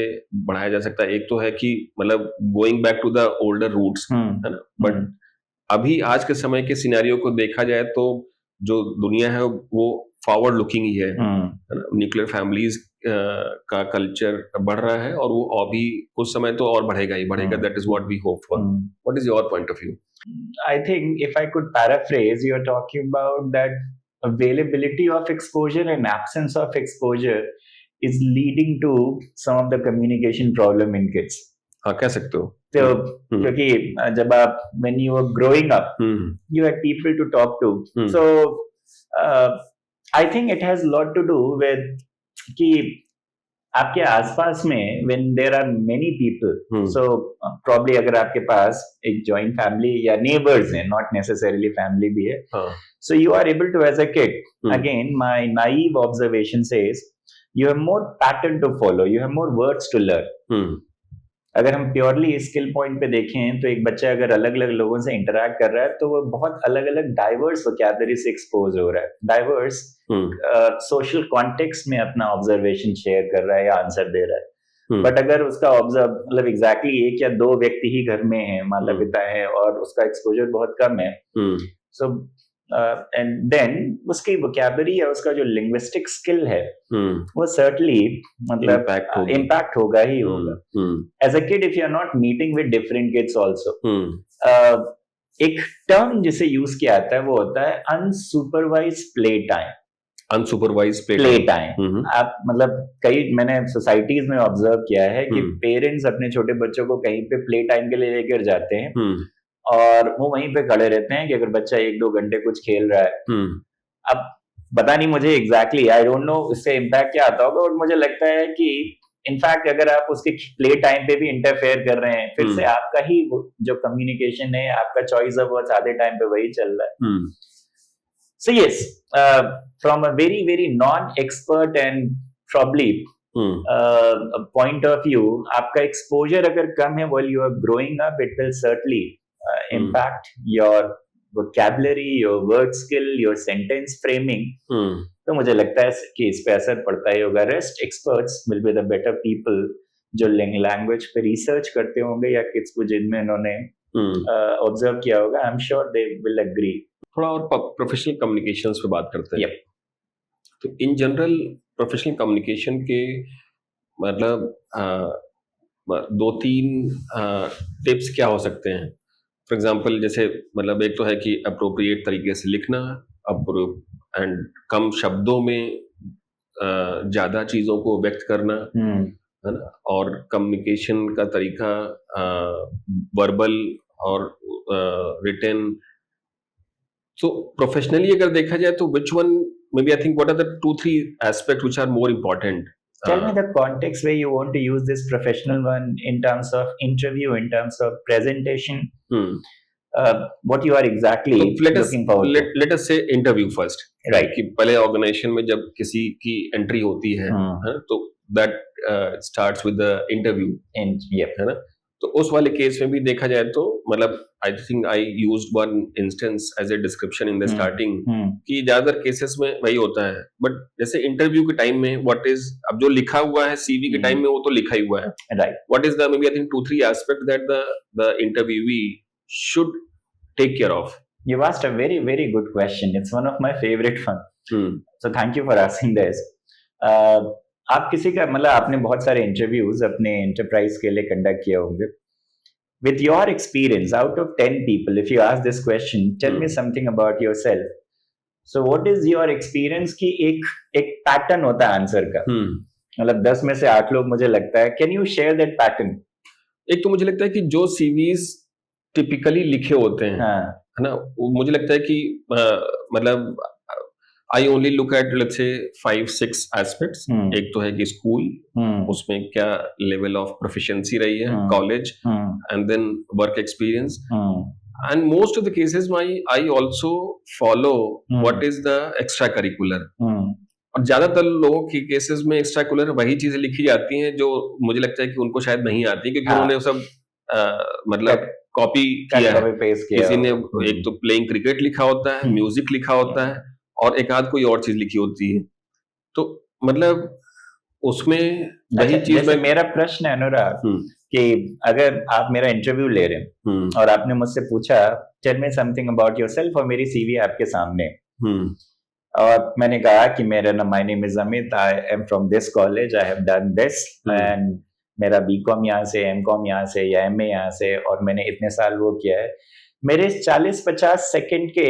बढ़ाया जा सकता है? एक तो है कि मतलब going back to the older roots, है ना, बट अभी आज के समय के सिनेरियो को देखा जाए तो जो दुनिया है वो फॉरवर्ड लुकिंग ही है। न्यूक्लियर फैमिलीज का कल्चर बढ़ रहा है और वो अभी कुछ समय तो और बढ़ेगा ही बढ़ेगा। That is what we hope for. What is your point of view? I think if I could paraphrase, you're talking about that availability of exposure and absence of exposure is leading to some of the communication problem in kids. हाँ, कह सकते हो। तो क्योंकि जब आप when you were growing up, you had people to talk to. So I think it has a lot to do with कि आपके आसपास में when there are many people, so probably अगर आपके पास एक joint family या neighbors हैं, not necessarily family भी है, so you are able to, as a kid, again my naive observation says you have more pattern to follow, you have more words to learn. अगर हम प्योरली स्किल पॉइंट पे देखें तो एक बच्चा अगर अलग अलग लोगों से इंटरेक्ट कर रहा है तो वो बहुत अलग अलग डाइवर्स वोकैबुलरी से एक्सपोज हो रहा है, डाइवर्स सोशल कॉन्टेक्स्ट में अपना ऑब्जर्वेशन शेयर कर रहा है या आंसर दे रहा है। बट अगर उसका ऑब्जर्व मतलब एग्जैक्टली एक या दो व्यक्ति ही घर में है, माता पिता है, और उसका एक्सपोजर बहुत कम है, सो एंड देन उसकी वोकैबुलरी या उसका जो लिंग्विस्टिक स्किल है वो सर्टनली मतलब इम्पैक्ट होगा ही होगा। As a kid if you are not meeting with different kids also, एक टर्म जिसे यूज किया जाता है वो होता है unsupervised play time. Unsupervised play time आप मतलब कई मैंने सोसाइटीज में ऑब्जर्व किया है कि पेरेंट्स अपने छोटे बच्चों को कहीं पे प्ले टाइम के लिए लेकर जाते हैं और वो वहीं पे खड़े रहते हैं कि अगर बच्चा 1-2 घंटे कुछ खेल रहा है, अब पता नहीं मुझे एग्जैक्टली आई डोंट नो इससे इम्पैक्ट क्या आता होगा, और मुझे लगता है कि इनफैक्ट अगर आप उसके प्ले टाइम पे भी इंटरफेयर कर रहे हैं, फिर से आपका ही जो कम्युनिकेशन है, आपका चॉइस ऑफ वर्ड्स आधे टाइम पे वही चल रहा है। So yes, from a very very non expert and probably point of view, आपका एक्सपोजर अगर कम है while you are growing up, it will certainly impact your vocabulary, your word skill, your sentence framing. तो मुझे लगता है कि इस पे असर पड़ता ही होगा। Rest experts will be the better people जो लैंग्वेज पे रिसर्च करते होंगे या किस को जिनमें इन्होंने ऑब्जर्व किया होगा, I am sure they will agree. थोड़ा और प्रोफेशनल कम्युनिकेशंस पे बात करते हैं। Yep. तो इन जनरल प्रोफेशनल कम्युनिकेशन के मतलब 2-3 टिप्स क्या हो सकते हैं? फॉर एग्जाम्पल जैसे मतलब एक तो है कि अप्रोप्रिएट तरीके से लिखना एंड कम शब्दों में ज्यादा चीजों को व्यक्त करना, है ना, और कम्युनिकेशन का तरीका वर्बल और रिटन। सो प्रोफेशनली अगर देखा जाए तो which one may B I think what are the 2-3 aspect which are more important? Tell me the context where you want to use this professional one in terms of interview, in terms of presentation, what you are exactly looking forward to. Let us say interview first. Right. कि पहले ऑर्गेनाइजेशन में जब किसी की एंट्री होती है, तो that starts with the interview. Yep. है ना? तो उस वाले केस में भी देखा जाए तो मतलब I think I used one instance as a description in the starting कि ज्यादातर केसेस में वही होता है। बट जैसे इंटरव्यू के टाइम में व्हाट इज, अब जो लिखा हुआ है सीवी के टाइम में वो तो लिखा ही हुआ है, right, what is the may be I think 2-3 aspect that the interviewee should take care of? You've asked a very very good question. It's one of my favorite one. So thank you for asking this. आप किसी का मतलब आपने बहुत सारे इंटरव्यूज अपने एंटरप्राइज के लिए कंडक्ट किए होंगे। With your experience, out of 10 people, if you ask this question, tell me something about yourself. So what is your experience कि एक पैटर्न होता है आंसर का, मतलब 10 में से 8 लोग मुझे लगता है, can you share that pattern? एक तो मुझे लगता है कि जो सीवीज टिपिकली लिखे होते हैं, हाँ, है ना, मुझे लगता है कि मतलब I only look at let's say 5-6 aspects. एक तो है कि स्कूल, उसमें क्या लेवल ऑफ प्रोफिशिएंसी रही है, college, and then work experience, and most of the cases I also follow what is the extracurricular. और ज्यादातर लोगों के केसेस में एक्स्ट्रा करिकुलर वही चीजें लिखी जाती हैं जो मुझे लगता है कि उनको शायद नहीं आती, क्योंकि उन्होंने सब मतलब कॉपी किया है। किसी ने एक तो प्लेइंग क्रिकेट लिखा होता है, म्यूजिक लिखा होता है, और एक आध कोई और चीज लिखी होती है। तो मतलब उसमें वही चीज में मेरा प्रश्न है अनुराग कि अगर आप मेरा इंटरव्यू ले रहे हैं और आपने मुझसे पूछा tell me something about yourself, और मेरी सीवी आपके सामने, और मैंने कहा कि मेरा नाम, my name is Amit, I am from this college, I have done this, and मेरा बीकॉम यहाँ से, एमकॉम यहाँ से या एमए यहाँ से, और मैंने इतने साल वो किया है। मेरे 40-50 सेकंड के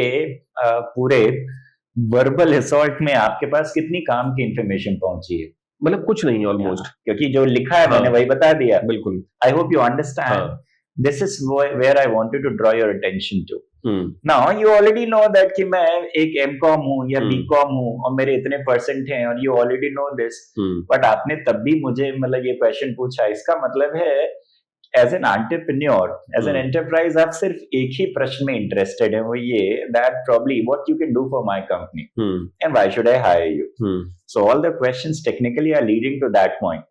पूरे वर्बल असॉल्ट में आपके पास कितनी काम की इंफॉर्मेशन पहुंची है? मतलब कुछ नहीं ऑलमोस्ट, क्योंकि जो लिखा है मैंने वही बता दिया। बिल्कुल। I hope you understand, this is where I wanted to draw your attention to. Now you already know that कि मैं एक एमकॉम हूँ या बीकॉम हूँ और मेरे इतने परसेंट हैं, और you already no this, but आपने तब भी मुझे मतलब ये क्वेश्चन पूछा। इसका मतलब है as an entrepreneur, as an enterprise, आप सिर्फ एक ही प्रश्न में इंटरेस्टेड है, वो ये that probably what you can do for my company and why should I hire you. So all the questions technically are leading to that point.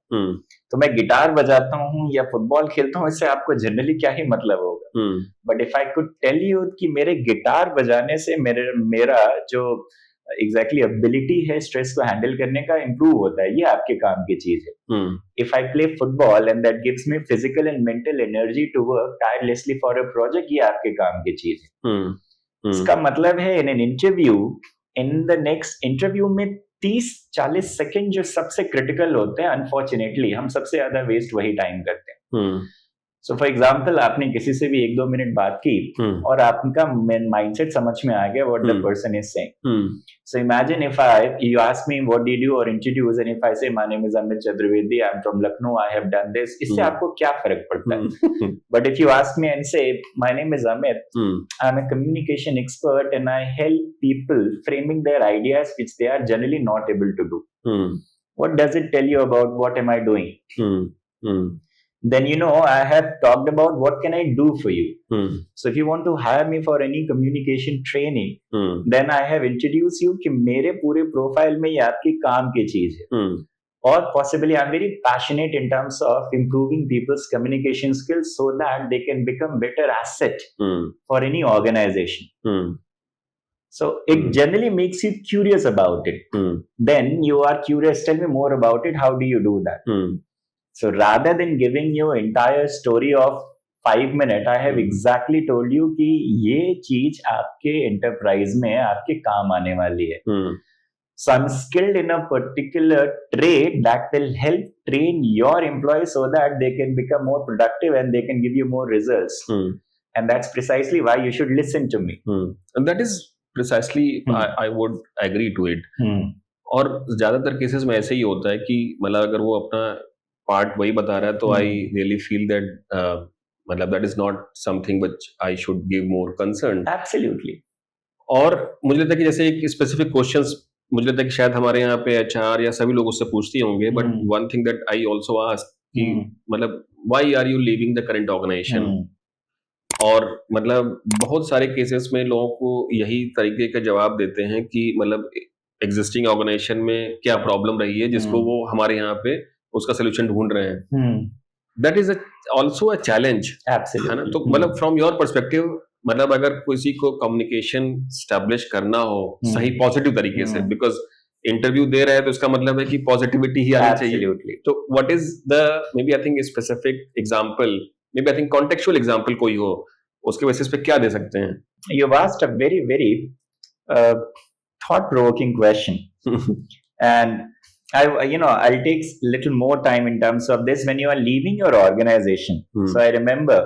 तो मैं गिटार बजाता हूँ या फुटबॉल खेलता हूँ, इससे आपको जनरली क्या ही मतलब होगा, but if I could tell you कि मेरे गिटार बजाने से मेरा जो एग्जैक्टली एबिलिटी है स्ट्रेस को हैंडल करने का इम्प्रूव होता है, ये आपके काम की चीज है। If I play football and that gives me physical and mental energy to work tirelessly for a project, ये आपके काम की चीज है। इसका मतलब है in an interview, in the next interview में 30-40 सेकंड जो सबसे क्रिटिकल होते हैं, अनफॉर्चुनेटली हम सबसे ज्यादा वेस्ट वही टाइम करते हैं। सो फॉर एग्जाम्पल, आपने किसी से भी 1-2 मिनट बात की और आपका माइंडसेट समझ में आ गया what the person is saying. So imagine if you ask me what did you और introduce, and if I say my name is Amit Chaturvedi, I am from Lucknow, I have done this, इससे आपको क्या फर्क पड़ता है? But if you ask me and say my name is Amit, I am a communication expert and I help people framing their ideas which they are generally not able to do, what does it tell you about what am I doing? Then you know I have talked about what can I do for you. So if you want to hire me for any communication training, then I have introduced you कि मेरे पूरे प्रोफाइल में ये आपकी काम की चीज है, और possibly I'm very passionate in terms of improving people's communication skills so that they can become better asset for any organization. So it generally makes you curious about it. Then you are curious, tell me more about it, how do you do that? So rather than giving you entire story of 5 minutes, I have exactly told you कि ये चीज आपके enterprise में आपके काम आने वाली है. So I'm skilled in a particular trade that will help train your employees so that they can become more productive and they can give you more results. And that's precisely why you should listen to me. And that is precisely I would agree to it. और ज्यादातर केसेस में ऐसे ही होता है कि मतलब अगर वो अपना पार्ट वही बता रहा है तो आई रियली फील दैट मतलब that is not something which I should give more concern. Absolutely. और मुझे लगता है कि जैसे एक स्पेसिफिक क्वेश्चंस मुझे लगता है कि शायद हमारे यहाँ पे एचआर या सभी लोग उससे पूछते होंगे, but one thing that I also ask कि मतलब why are you leaving the current organisation. और मतलब बहुत सारे केसेस में लोगों को यही तरीके का जवाब देते हैं कि मतलब एग्जिस्टिंग ऑर्गेनाइजेशन में क्या प्रॉब्लम रही है जिसको वो हमारे यहाँ पे उसका सोल्यूशन ढूंढ रहे हैं। That is also a challenge, है ना। तो मतलब फ्रॉम योर पर्सपेक्टिव, मतलब अगर किसी को कम्युनिकेशन स्टैब्लिश करना हो सही पॉजिटिव तरीके से, बिकॉज इंटरव्यू दे रहे हैं तो इसका मतलब है कि पॉजिटिविटी ही आनी चाहिए। तो what is the may be I think specific example, may be I think contextual example कोई हो, उसके बेसिस पे क्या दे सकते हैं? You asked a very very thought provoking question and I'll take little more time in terms of this. When you are leaving your organization, so I remember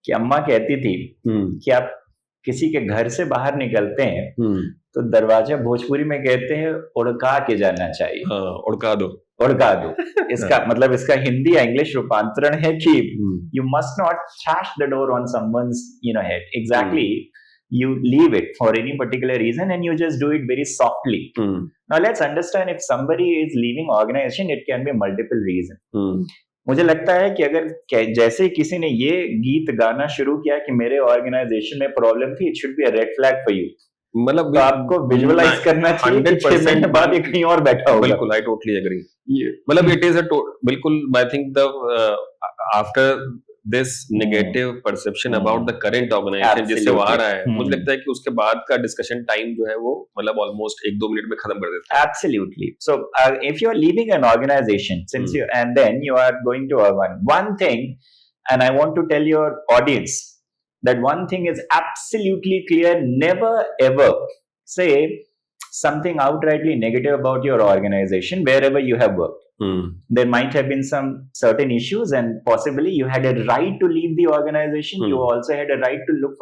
कि अम्मा कहती थी कि आप किसी के घर से बाहर निकलते हैं तो दरवाजा भोजपुरी में कहते हैं उड़का के जाना चाहिए। उड़का दो, उड़का दो। इसका मतलब इसका हिंदी या इंग्लिश रूपांतरण है कि you must not trash the door on someone's head. Exactly, you leave it for any particular reason and you just do it very softly. Now let's understand, if somebody is leaving organization, it can be multiple reasons. मुझे लगता है कि अगर जैसे किसी ने ये गीत गाना शुरू किया कि मेरे ऑर्गेनाइजेशन में प्रॉब्लम थी, it should be a red flag for you. मतलब तो आपको विजुअलाइज करना चाहिए कि 6 महीने बाद ये कहीं और बैठा होगा। बिल्कुल, आई टोटली एग्री। मतलब इट इज बिल्कुल, आई think the after this negative perception about the current organization जिससे वो आ रहा है, मुझे लगता है कि उसके बाद का डिस्कशन टाइम जो है वो मतलब ऑलमोस्ट 1-2 मिनट में खत्म कर देते हैं। Absolutely. So if you are leaving an organization, since you and then you are going to one thing, and I want to tell your audience that one thing is absolutely clear: never ever say something outrightly negative about your organization wherever you have worked. There might have been some certain issues and possibly you had a right to leave the organization. You also had a right to look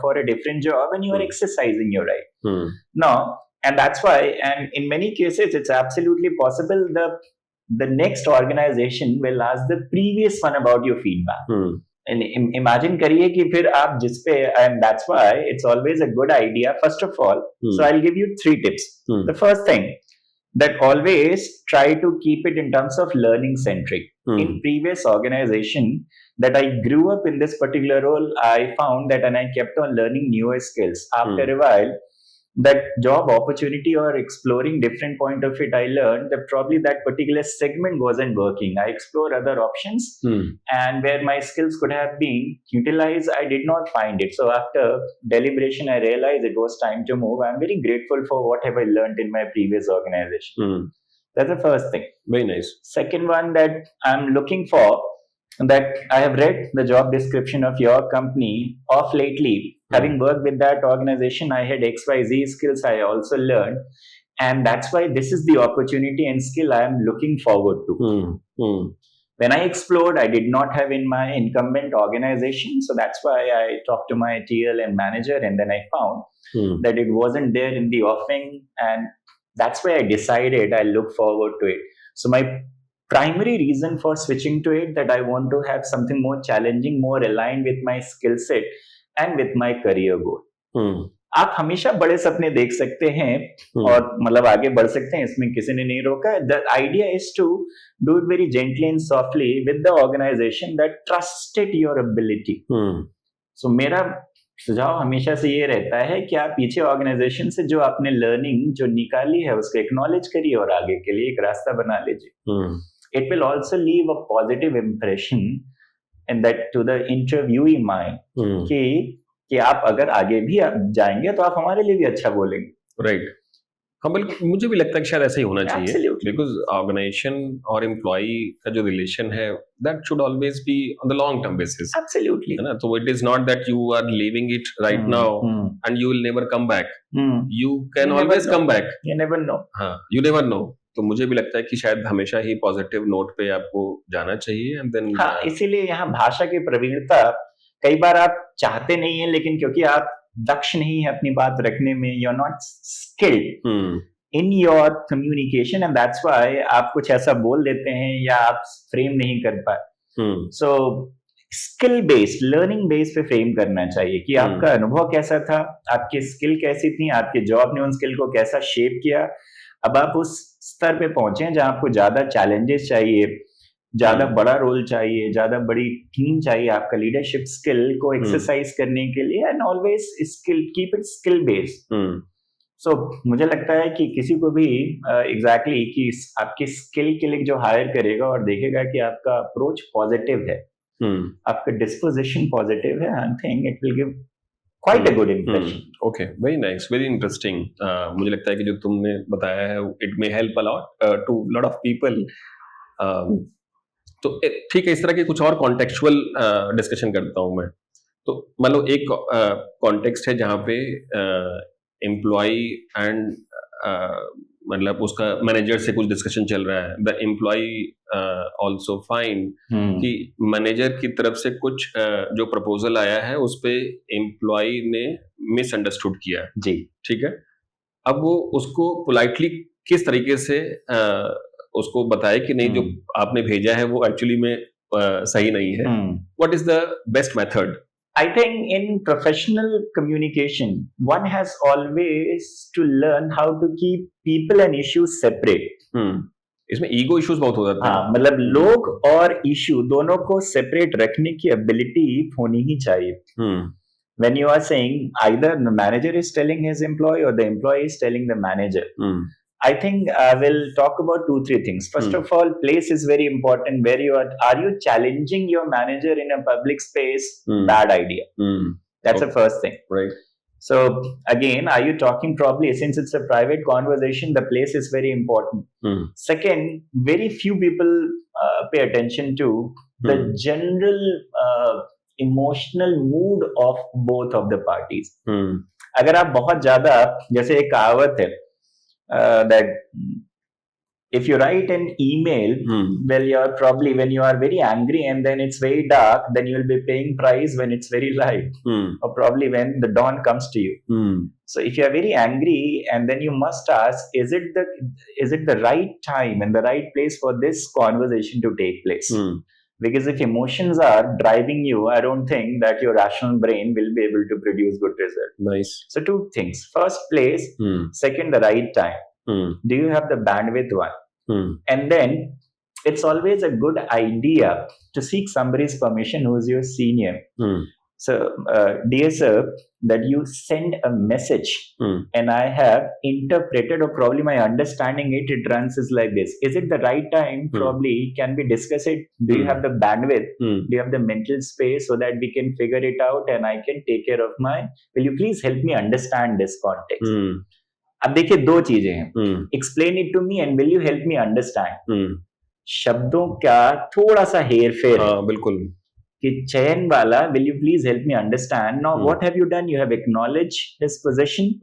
for a different job, and you are exercising your right. Now, and that's why, and in many cases it's absolutely possible the next organization will ask the previous one about your feedback. And imagine करिए कि फिर आप जिस पे, and that's why it's always a good idea, first of all, so I'll give you 3 tips. The first thing, that always try to keep it in terms of learning centric. In previous organization that I grew up in this particular role, I found that, and I kept on learning newer skills. After a while, that job opportunity or exploring different point of it, I learned that probably that particular segment wasn't working. I explored other options, and where my skills could have been utilized, I did not find it. So after deliberation, I realized it was time to move. I'm very grateful for what have I learned in my previous organization. That's the first thing. Very nice. Second one that I'm looking for, that I have read the job description of your company of lately. Having worked with that organization, I had XYZ skills I also learned, and that's why this is the opportunity and skill I am looking forward to. When I explored, I did not have in my incumbent organization, so that's why I talked to my TL and manager, and then I found that it wasn't there in the offering, and that's why I decided I look forward to it. So my primary reason for switching to it, that I want to have something more challenging, more aligned with my skill set and with my career goal. आप हमेशा बड़े सपने देख सकते हैं और मतलब आगे बढ़ सकते हैं, इसमें किसी ने नहीं रोका। The idea is to do it very gently and softly with the organization that trusted your ability. So मेरा सुझाव हमेशा से ये रहता है कि आप पीछे ऑर्गेनाइजेशन से जो आपने लर्निंग जो निकाली है उसको एक्नॉलेज करिए और आगे के लिए एक रास्ता बना लीजिए। It will also leave a positive impression and that to the interviewee mind कि आप अगर आगे भी आप जाएंगे तो आप हमारे लिए भी अच्छा बोलेंगे। राइट, हाँ बिल्कुल, मुझे भी लगता है कि शायद ऐसा ही होना चाहिए, बिकॉज ऑर्गेनाइजेशन और एम्प्लॉय का जो रिलेशन है that should always be on the long term basis. Absolutely, है ना? तो it is not that you are leaving it right now and you will never come back. You can always come back, you never know. हाँ, यू नेवर नो। तो मुझे भी लगता है कि शायद हमेशा ही पॉजिटिव नोट पे आपको जाना चाहिए एंड देन हाँ, इसीलिए यहाँ भाषा की प्रवीणता, कई बार आप चाहते नहीं है लेकिन क्योंकि आप दक्ष नहीं है अपनी बात रखने में, you are not skilled in your communication and that's why आप कुछ ऐसा बोल देते हैं या आप फ्रेम नहीं कर पाए। So skill based, learning based पे फ्रेम करना चाहिए कि आपका अनुभव कैसा था, आपकी स्किल कैसी थी, आपके जॉब ने उन स्किल को कैसा शेप किया। अब आप उस स्तर पे पहुंचे जहां आपको ज्यादा चैलेंजेस चाहिए, ज्यादा बड़ा रोल चाहिए, ज्यादा बड़ी टीम चाहिए आपका लीडरशिप स्किल को एक्सरसाइज करने के लिए, and always skill, keep it skill based. So मुझे लगता है कि किसी को भी एग्जैक्टली कि आपकी स्किल के लिए जो हायर करेगा और देखेगा कि आपका अप्रोच पॉजिटिव है, आपका डिस्पोजिशन पॉजिटिव है, I think it will give quite a good impression. Okay, very nice, very interesting. मुझे लगता है कि जो तुमने बताया है it may help a lot to lot of people. तो ठीक है, इस तरह के कुछ और कॉन्टेक्चुअल डिस्कशन करता हूँ मैं। तो मतलब एक कॉन्टेक्स्ट है जहाँ पे एम्प्लॉय एंड मतलब उसका मैनेजर से कुछ डिस्कशन चल रहा है, द एम्प्लॉय ऑल्सो फाइंड कि मैनेजर की तरफ से कुछ जो प्रपोजल आया है उस पे एम्प्लॉय ने मिसअंडरस्टूड किया, जी, ठीक है। अब वो उसको पोलाइटली किस तरीके से उसको बताए कि नहीं जो आपने भेजा है वो एक्चुअली में सही नहीं है, what is the best method? I think in professional communication, one has always to learn how to keep people and issues separate. इसमें ईगो इश्यूज बहुत हो जाते हैं। हाँ, मतलब लोग और इशू दोनों को सेपरेट रखने की एबिलिटी होनी ही चाहिए। When you are saying either the manager is telling his employee or the employee is telling the manager, I think I will talk about 2-3 things. First of all, place is very important. Where you are you challenging your manager in a public space? Bad idea. That's the first thing. Right. So again, are you talking probably, since it's a private conversation, the place is very important. Second, very few people pay attention to the general emotional mood of both of the parties. अगर आप बहुत ज्यादा, जैसे एक कहावत है that if you write an email, well, you're probably, when you are very angry and then it's very dark, then you'll be paying price when it's very light, or probably when the dawn comes to you. So if you are very angry, and then you must ask, is it the right time and the right place for this conversation to take place? Because if emotions are driving you, I don't think that your rational brain will be able to produce good result. Nice. So 2 things: first, place; second, the right time. Do you have the bandwidth? One. And then it's always a good idea to seek somebody's permission who is your senior. So, dear sir, that you send a message and I have interpreted, or probably my understanding it runs is like this. Is it the right time? Probably can we discuss it? Do you have the bandwidth? Do you have the mental space so that we can figure it out and I can take care of mine? Will you please help me understand this context? अब देखिए, 2 चीजें हैं, explain it to me and will you help me understand. शब्दों का थोड़ा सा हेर फेर है, बिल्कुल, कि चयन वाला will you please help me understand, now what have you done, you have acknowledge his position,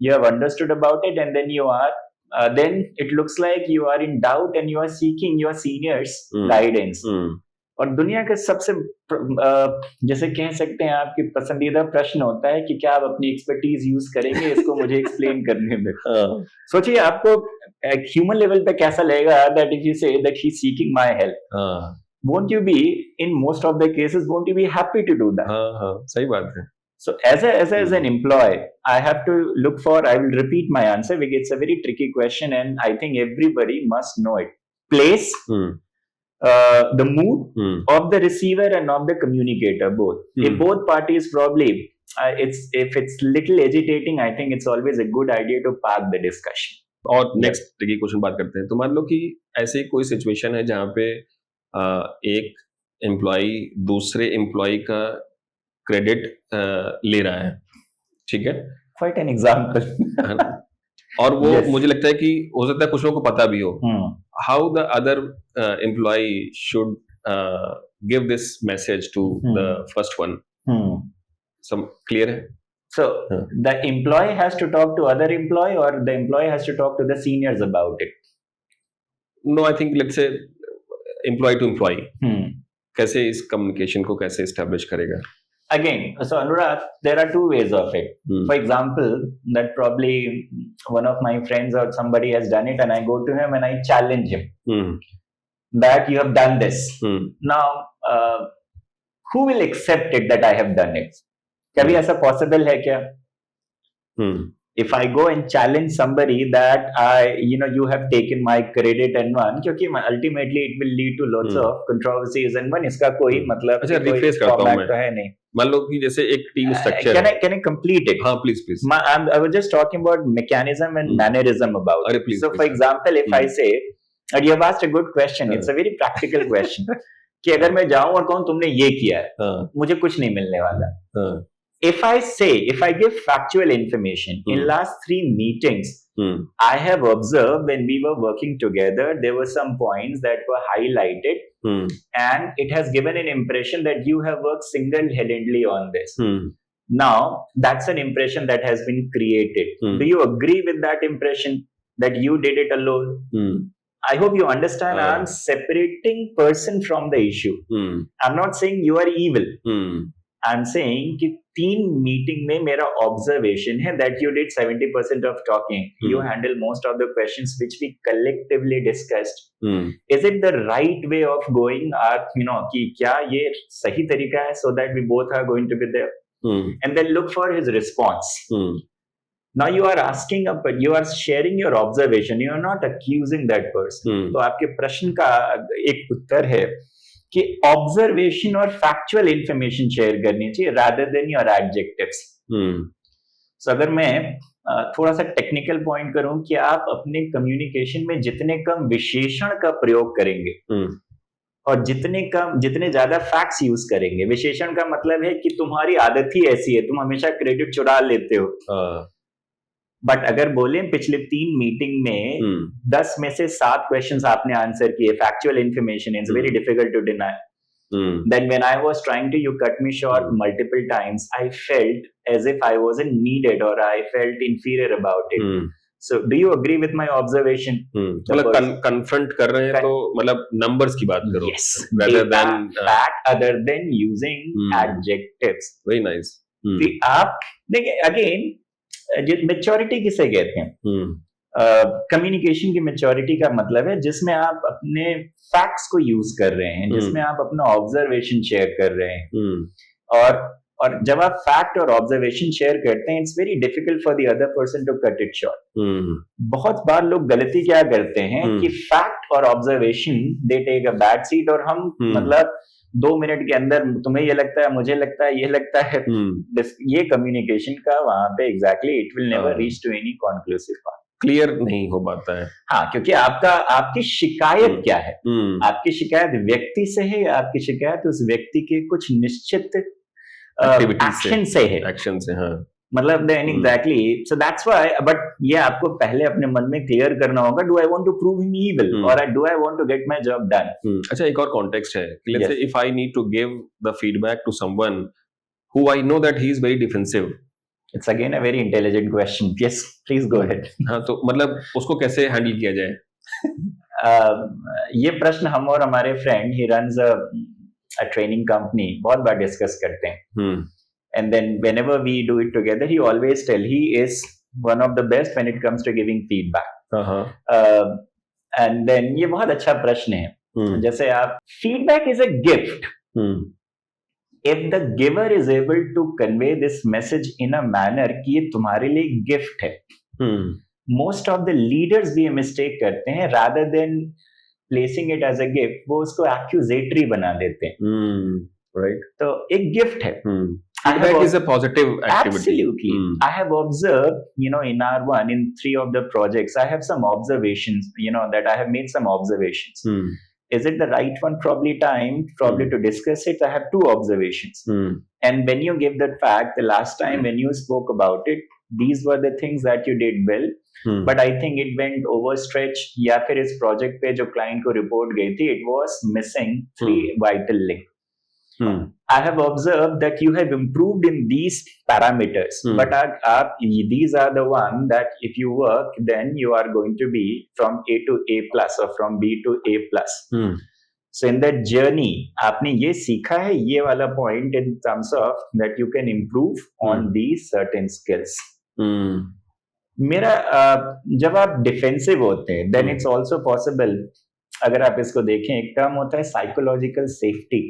you have understood about it, and then you are then it looks like you are in doubt and you are seeking your seniors guidance. और दुनिया का सबसे जैसे कह सकते हैं आपकी पसंदीदा प्रश्न होता है कि क्या आप अपनी एक्सपर्टीज यूज करेंगे इसको मुझे एक्सप्लेन करने में। सोचिए आपको ह्यूमन लेवल पे कैसा लगेगा that if you say that he's seeking my help, won't you be, in most of the cases, won't you be happy to do that? सही बात है। So as an employee, I have to look for, I will repeat my answer because it's a very tricky question and I think everybody must know it. Place, the mood of the receiver and of the communicator, both. If both parties probably, if it's little agitating, I think it's always a good idea to park the discussion. और नेक्स्ट ट्रिकी क्वेश्चन बात करते हैं। तो मान लो कि ऐसे कोई सिचुएशन है जहाँ पे एक एम्प्लॉय दूसरे एम्प्लॉय का क्रेडिट ले रहा है, ठीक है? Quite an example. और वो मुझे लगता है कि हो सकता है कुछ लोगों को पता भी हो। How the other employee should give this message to the first one? सम क्लियर है? So the employee has to talk to other employee, or the employee has to talk to the seniors about it? No, I think let's say employee to employee. कैसे इस कम्युनिकेशन को कैसे एस्टैब्लिश करेगा? Again, so Anurag, there are 2 ways of it. For example, that probably one of my friends or somebody has done it and I go to him and I challenge him that you have done this. Now, who will accept it that I have done it? कभी ऐसा possible है क्या? If I go and challenge somebody that you have taken my credit and one, क्योंकि ultimately it will lead to lots of controversies and one, इसका कोई मतलब अच्छा रिफ्रेश करता हूँ मैं। तो है नहीं। मान लो कि जैसे एक टीम स्ट्रक्चर है। Can I complete it? हाँ please. I was just talking about mechanism and mannerism about it. Please, so for example, if I say, and you have asked a good question, it's a very practical question, कि अगर मैं जाऊं और कहूं तुमने ये किया है, मुझे कुछ नहीं मिलने वाला। If I give factual information, in last 3 meetings, I have observed when we were working together, there were some points that were highlighted, and it has given an impression that you have worked single-handedly on this. Now, that's an impression that has been created. Do you agree with that impression? that you did it alone. I hope you understand. I'm separating person from the issue. I'm not saying you are evil. I'm saying कि 3 मीटिंग में मेरा ऑब्जर्वेशन है that you did 70% of talking. You handle most of the questions which we collectively discussed. Is it the right way of going? कि क्या ये सही तरीका है so that we both are going to be there? And then look for his response. Now you are asking, but you are sharing your observation. You are not accusing that person. तो आपके प्रश्न का एक उत्तर है कि ऑब्जर्वेशन और फैक्चुअल इंफॉर्मेशन शेयर करनी चाहिए rather than your adjectives. So अगर मैं थोड़ा सा टेक्निकल पॉइंट करूं कि आप अपने कम्युनिकेशन में जितने कम विशेषण का प्रयोग करेंगे और जितने ज्यादा फैक्ट्स यूज करेंगे. विशेषण का मतलब है कि तुम्हारी आदत ही ऐसी है, तुम हमेशा क्रेडिट चुरा लेते हो. बट अगर बोले पिछले 3 मीटिंग में 10 में से 7 क्वेश्चंस आपने आंसर किए, factual information is very difficult to deny. Then when I was trying to, you cut me short multiple times. I felt as if I wasn't needed or I felt inferior about it. So do you agree with my observation? मतलब confront कर रहे हैं तो मतलब numbers की बात करो. Yes. Rather than fact other than using adjectives. Very nice. आप देखिए again मेच्योरिटी किसे कहते हैं? कम्युनिकेशन की मेच्योरिटी का मतलब है जिसमें आप अपने फैक्ट्स को यूज कर रहे हैं, जिसमें आप अपना ऑब्जर्वेशन शेयर कर रहे हैं. और जब आप फैक्ट और ऑब्जर्वेशन शेयर करते हैं, it's very difficult for the other person to cut it short. बहुत बार लोग गलती क्या करते हैं कि फैक्ट और observation they take a back seat और हम मतलब 2 मिनट के अंदर तुम्हें ये लगता है, मुझे लगता है, ये लगता है. ये कम्युनिकेशन का वहां पे exactly it will never reach to any conclusive part. Clear नहीं हो पाता है. हाँ, क्योंकि आपकी शिकायत क्या है? आपकी शिकायत व्यक्ति से है, आपकी शिकायत उस व्यक्ति के कुछ निश्चित एक्शन से है. एक्शन से, हाँ. मतलब then exactly, so that's why, but ये आपको पहले अपने मन में क्लियर करना होगा, do I want to prove him evil or do I want to get my job done? अच्छा, एक और कॉन्टेक्स्ट है. Let's say if I need to give the feedback to someone who I know that he is very defensive. It's again a very intelligent question. Yes, please go ahead. हाँ, तो मतलब उसको कैसे हैंडल किया जाए? ये प्रश्न हम और हमारे friend, he runs a training company, बहुत बार डिस्कस करते हैं. And then whenever we do it together, he always tell he is one of the best when it comes to giving feedback. And then ये बहुत अच्छा प्रश्न है. जैसे आप feedback is a gift. If the giver is able to convey this message in a manner कि ये तुम्हारे लिए गिफ्ट है. Most of the leaders भी ये mistake करते हैं, rather than placing it as a gift, वो उसको accusatory बना देते हैं. Right. तो एक गिफ्ट है. Feedback is a positive activity. Absolutely. I have observed, in R1, in 3 of the projects, I have some observations, that I have made some observations. Is it the right one? Probably to discuss it. I have 2 observations. And when you give that fact, the last time when you spoke about it, these were the things that you did well. But I think it went overstretched. या फिर इस project पे जो client को report गई थी, it was missing 3 vital links. I have observed that you have improved in these parameters, but these are the one that if you work, then you are going to be from A to A plus or from B to A plus. So in that journey, आपने ये सीखा है, ये वाला point in terms of that you can improve on these certain skills. मेरा जब आप डिफेंसिव होते हैं, then it's also possible, अगर आप इसको देखें, एक टर्म होता है psychological safety.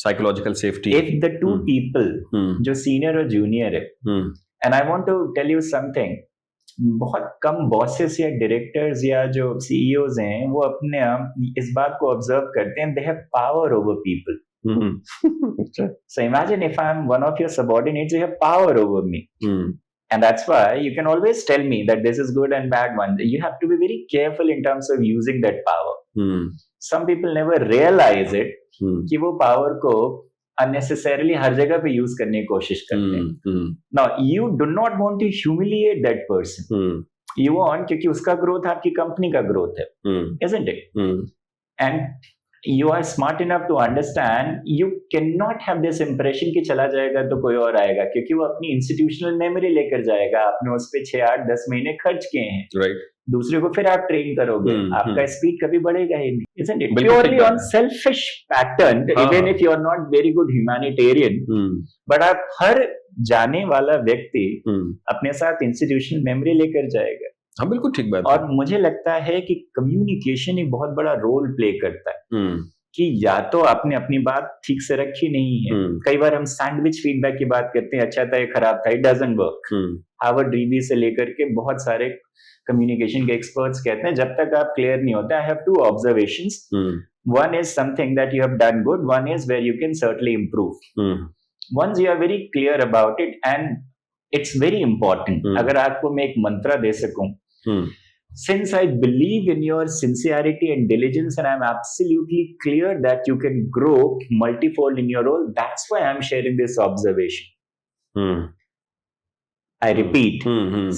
Psychological safety. If the 2 people, जो senior और junior है, and I want to tell you something, बहुत कम bosses या directors या जो CEOs हैं, वो अपने इस बात को observe करते हैं, they have power over people. So imagine if I'm one of your subordinates, you have power over me. And that's why you can always tell me that this is good and bad one. You have to be very careful in terms of using that power. Some people never realize it, कि वो पावर को unnecessarily हर जगह पे यूज करने की कोशिश करते हैं. Now you do not want to humiliate that person. You want, क्योंकि उसका ग्रोथ आपकी कंपनी का ग्रोथ है, isn't it? And you are smart enough to understand you cannot have this impression कि चला जाएगा तो कोई और आएगा, क्योंकि वो अपनी institutional memory लेकर जाएगा, आपने उस पे 6, 8, 10 महीने खर्च किए हैं, राइट, दूसरे को फिर आप ट्रेन करोगे, आपका स्पीड कभी बढ़ेगा ही नहीं, isn't it? बिल्कुल Purely ठीक on selfish pattern, हाँ, even हाँ। if you are not very good humanitarian, but आप हर जाने वाला व्यक्ति अपने साथ institutional memory लेकर जाएगा। हाँ, बिल्कुल ठीक बात है। और मुझे लगता है कि कम्युनिकेशन एक बहुत बड़ा रोल प्ले करता है कि या तो आपने अपनी बात ठीक से रखी नहीं है। कई बार हम सैंडविच फीडबैक की बात करते हैं, अच्छा था ये खराब था, it doesn't work. Harvard review से लेकर के बहुत सारे कम्युनिकेशन के एक्सपर्ट्स कहते हैं जब तक आप क्लियर नहीं होते, I have 2 observations, one is something that you have done good, one is where you can certainly improve. Once you are very clear about it, and it's very important. अगर आपको मैं एक मंत्र दे सकूं, since I believe in your sincerity and diligence, and I'm absolutely clear that you can grow multifold in your role, that's why I'm sharing this observation. I repeat,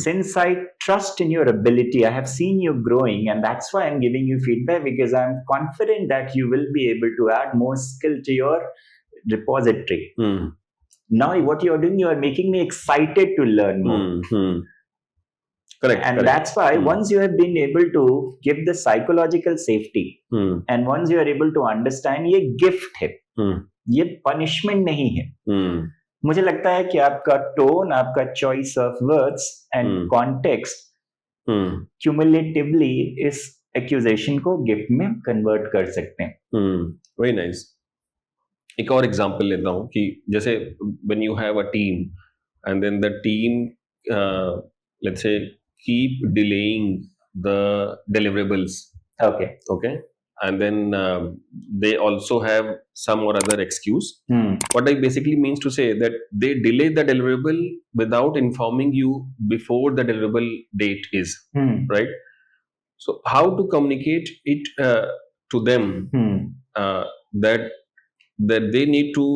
since I trust in your ability, I have seen you growing, and that's why I'm giving you feedback, because I'm confident that you will be able to add more skill to your repository. Now what you're doing, you are making me excited to learn more. Correct, and correct. That's why once you have been able to give the psychological safety, and once you are able to understand ये gift है, ये punishment नहीं है, मुझे लगता है कि आपका tone, आपका choice of words and context cumulatively इस accusation को gift में convert कर सकते हैं। Very nice. एक और example लेता हूँ कि जैसे when you have a team and then the team let's say keep delaying the deliverables. Okay. And then they also have some or other excuse. What I basically means to say that they delay the deliverable without informing you before the deliverable date is. Right? So how to communicate it to them that they need to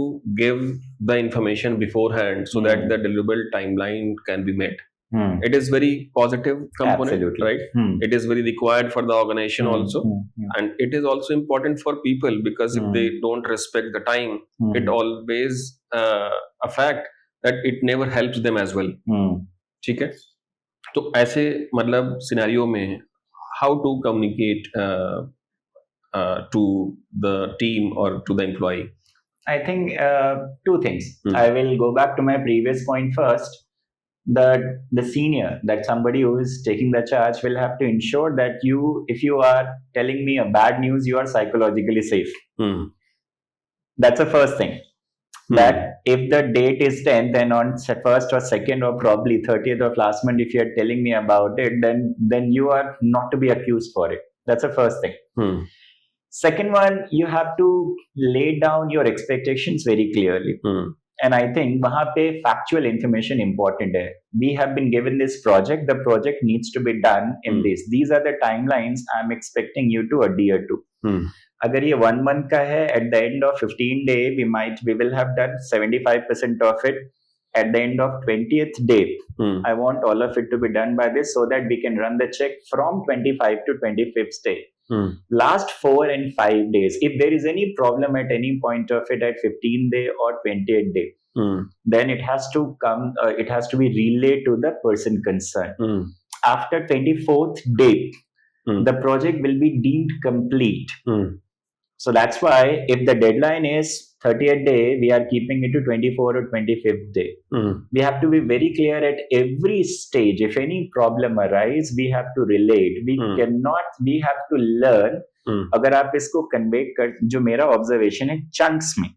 give the information beforehand so that the deliverable timeline can be met. It is very positive component. Absolutely. Right? It is very required for the organization also, and it is also important for people, because if they don't respect the time, it always a fact that it never helps them as well. ठीक है? तो ऐसे मतलब सिनेरियो में how to communicate to the team or to the employee? I think 2 things. I will go back to my previous point first. That the senior, that somebody who is taking the charge, will have to ensure that if you are telling me a bad news, you are psychologically safe. That's the first thing. That if the date is 10th, then on 1st or 2nd or probably 30th of last month, if you are telling me about it, then you are not to be accused for it. That's the first thing. Second one, you have to lay down your expectations very clearly. And I think वहाँ पे factual information important है. We have been given this project. The project needs to be done in this. These are the timelines I'm expecting you to adhere to. अगर ये 1 month का है, at the end of 15 day, we will have done 75% of it. At the end of 20th day, I want all of it to be done by this, so that we can run the check from 25 to 25th day. Last 4 and 5 days, if there is any problem at any point of it at 15th day or 20th day, then it has to come, it has to be relayed to the person concerned. After 24th day, the project will be deemed complete. So that's why if the deadline is 30th day, we are keeping it to 24th or 25th day. We have to be very clear at every stage. If any problem arise, we have to relate. We have to learn. अगर आप इसको कन्वे कर, जो मेरा ऑब्जर्वेशन है चंक्स में,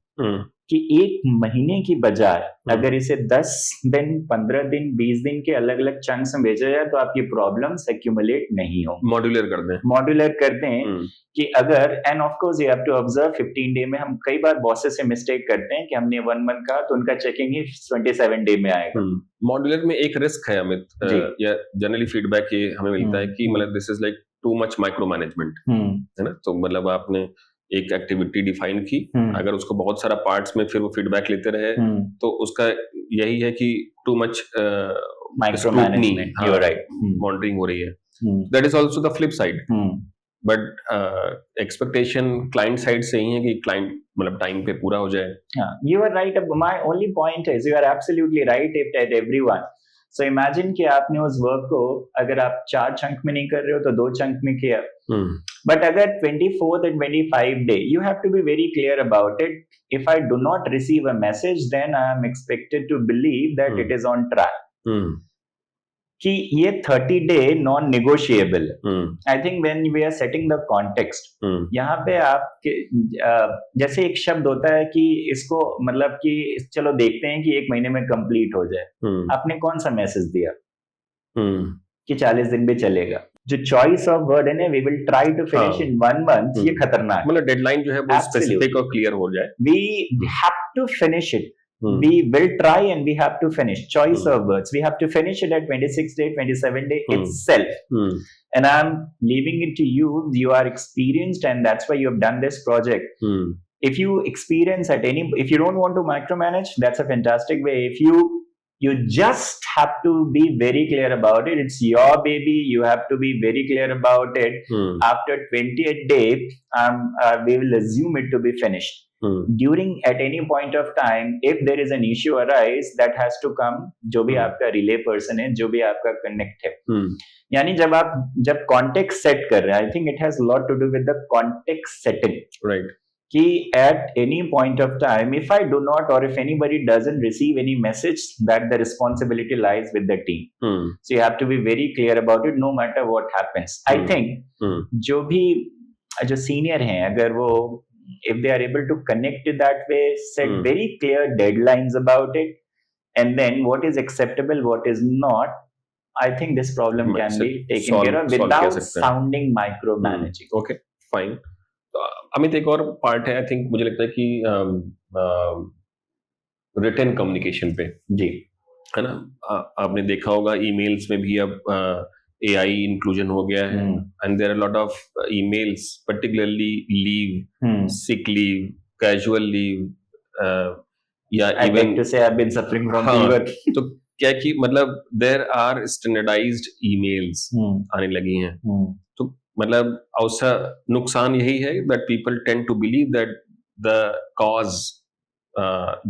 कि 1 महीने की बजाय अगर इसे 10 दिन, 15 दिन, 20 दिन के अलग अलग चंक्स में भेजा जाए, तो आपकी प्रॉब्लम्स एक्यूमुलेट नहीं हो। मॉड्यूलर कर दें कि अगर, and of course you have to observe 15 day में, हम कई बार बॉसेस से मिस्टेक करते हैं कि हमने 1 मंथ कहा तो उनका चेकिंग ही 27 डे में आएगा। मॉड्यूलर में एक रिस्क है अमित, या जनरली फीडबैक ये हमें मिलता है कि मतलब this is like to much micro management, है ना? तो मतलब आपने एक एक्टिविटी डिफाइन की, अगर उसको बहुत सारा पार्ट्स में फिर वो फीडबैक लेते रहे, तो उसका यही है कि too much micro management, you are right, monitoring हो रही है. That is also the flip side. But expectation client side से ही है कि क्लाइंट मतलब टाइम पे पूरा हो जाए. You are right. My only point is you are absolutely right at everyone. So imagine कि आपने उस वर्क को अगर आप 4 चंक में नहीं कर रहे हो तो 2 चंक में किया. But अगर 24th and 25th day, you have to be very clear about it. If I do not receive a message, then I am expected to believe that it is on track. कि ये 30 day non negotiable. I think when we are setting the context, यहाँ पे आप जैसे एक शब्द होता है कि इसको मतलब कि चलो देखते हैं कि 1 महीने में कंप्लीट हो जाए. आपने कौन सा मैसेज दिया कि 40 दिन भी चलेगा? जो चॉइस ऑफ वर्ड है ना, we will try to finish in 1 month, ये खतरनाक. मतलब डेडलाइन जो है वो स्पेसिफिक और क्लियर हो जाए. We have to finish it. We will try and we have to finish. Choice of words. We have to finish it at 26th day, 27th day itself. And I'm leaving it to you. You are experienced and that's why you have done this project. If you experience if you don't want to micromanage, that's a fantastic way. If you just have to be very clear about it. It's your baby. You have to be very clear about it. After 20th day, we will assume it to be finished. During at any point of time, if there is an issue arise, that has to come. जो भी आपका relay person है, जो भी आपका connect है. यानी जब context set कर रहे हैं, I think it has a lot to do with the context setting. Right. कि at any point of time, if I do not or if anybody doesn't receive any message, that the responsibility lies with the team. So you have to be very clear about it, no matter what happens. I think जो senior हैं, अगर वो if they are able to connect it that way, set very clear deadlines about it, and then what is acceptable, what is not, I think this problem can be taken care of without sounding micromanaging. Okay, fine. Amit, एक और पार्ट है, आई थिंक मुझे लगता है कि रिटन कम्युनिकेशन पे जी है ना. आपने देखा होगा ईमेल्स में भी अब AI इंक्लूजन हो गया है, and there are lot of emails, particularly leave, sick leave, casual leave, या even to say I have been suffering from fever. तो क्या कि मतलब देयर आर स्टैंडर्डाइज्ड ईमेल्स आने लगी हैं. तो मतलब नुकसान यही है that people tend to believe that the cause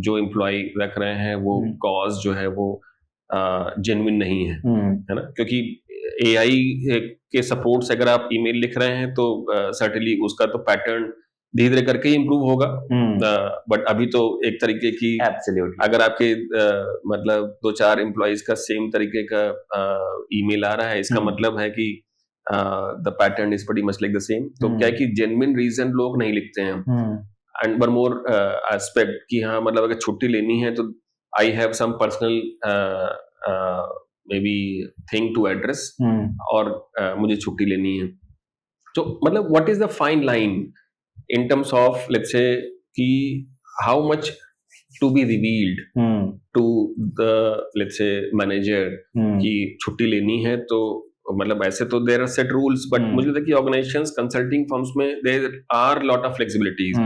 जो एम्प्लॉय रख रहे हैं वो कॉज जो है वो जेन्युइन नहीं है, है ना. क्योंकि AI के सपोर्ट से अगर आप ईमेल लिख रहे हैं तो सर्टेनली उसका तो पैटर्न धीरे धीरे करके ही इम्प्रूव होगा. बट अभी तो एक तरीके की अगर आपके मतलब 2-4 एम्प्लॉयज का सेम तरीके का ईमेल आ रहा है, इसका मतलब है कि the pattern is pretty much like the same. तो क्या है कि genuine reason लोग नहीं लिखते हैं. And one more aspect कि हाँ मतलब अगर छुट्टी लेनी है तो I have some personal maybe thing to address, और मुझे छुट्टी लेनी है. तो मतलब what is the fine line in terms of let's say कि how much to be revealed to the let's say manager कि छुट्टी लेनी है. तो मतलब ऐसे तो there are set rules, but मुझे लगता है कि ऑर्गेनाइजेशंस, कंसल्टिंग फर्म्स में there are lot of flexibilities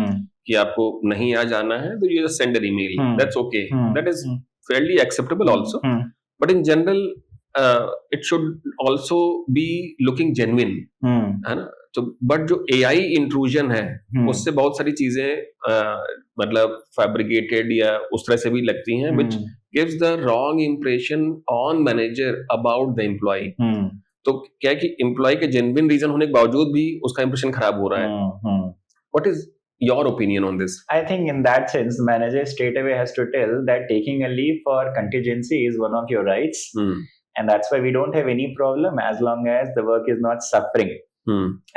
कि आपको नहीं आज आना है तो you just send an email, that's okay, that is fairly acceptable also. But in general it should also be looking genuine, है ना. तो बट जो AI इंट्रूजन है उससे बहुत सारी चीजें मतलब फैब्रिकेटेड या उस तरह से भी लगती हैं, which gives the wrong impression on manager about the employee. तो क्या है कि एम्प्लॉय के जेन्युइन रीजन होने के बावजूद भी उसका इंप्रेशन खराब हो रहा है. What is your opinion on this? I think in that sense, the manager straight away has to tell that taking a leave for contingency is one of your rights, and that's why we don't have any problem as long as the work is not suffering.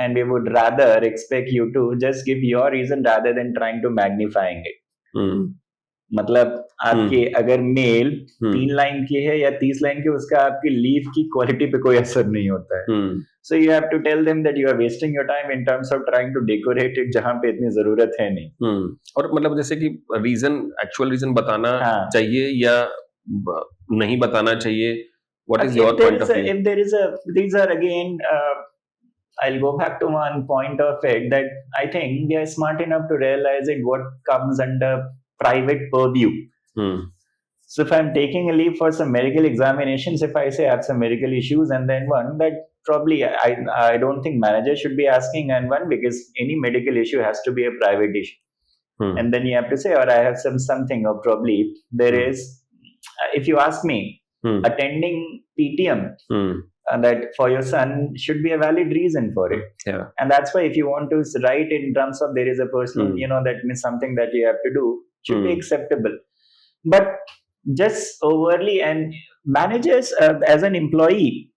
And we would rather expect you to just give your reason rather than trying to magnifying it. मतलब आपकी अगर मेल 3 लाइन की है या 30 लाइन की, उसका आपकी लीव की क्वालिटी पे कोई असर नहीं होता है. So you have to tell them that you are wasting your time in terms of trying to decorate it जहाँ पे इतनी जरूरत है नहीं. और मतलब जैसे कि रीजन, एक्चुअल रीजन बताना चाहिए या नहीं बताना चाहिए. What is your point of view? If there is these are again, I'll go back to one point of it that I think they are smart enough to realize it what comes under private purview. So if I'm taking a leave for some medical examinations, if I say I have some medical issues and then one that probably I don't think manager should be asking, and one, because any medical issue has to be a private issue. And then you have to say, or I have something, or probably there is, if you ask me, attending PTM that for your son should be a valid reason for it. Yeah. And that's why if you want to write in terms of there is a personal, that means something that you have to do should be acceptable. But just overly, and managers as an employee,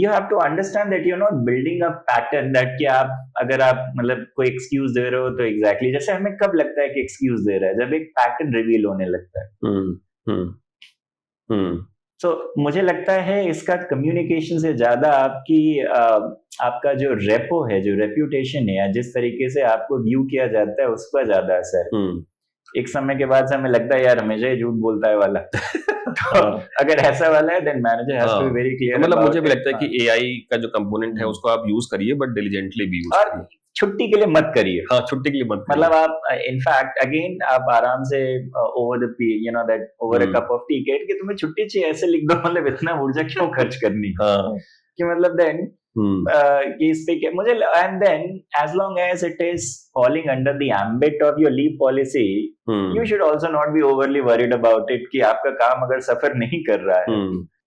you have to understand that you're not building a pattern that कि आप अगर आप मतलब कोई excuse दे रहे हो तो exactly जैसे हमें कब लगता है कि excuse दे रहा है, जब एक pattern reveal होने लगता है. तो मुझे लगता है इसका कम्युनिकेशन से ज्यादा आपका जो रेपो है, जो रेप्यूटेशन है, या जिस तरीके से आपको व्यू किया जाता है उस पर ज्यादा असर है. एक समय के बाद से हमें लगता है यार हमेशा ही झूठ बोलता है वाला. तो अगर ऐसा वाला है then manager has to be very clear. मतलब मुझे भी लगता है कि एआई का जो कंपोनेंट है उसको आप यूज करिए, बट डिलिजेंटली भी यूज करिए. छुट्टी के लिए मत करिए. हाँ, छुट्टी के लिए मत करिए. मतलब आप इनफैक्ट अगेन आप आराम से over the that over a cup of T कहते कि तुम्हें छुट्टी चाहिए ऐसे लिख दो. मतलब इतना ऊर्जा क्यों खर्च करनी. कि मतलब देन कि इस पे मुझे, and then as long as it is falling under the ambit of your leave policy, you should also not be overly worried about it कि आपका काम अगर सफर नहीं कर रहा है.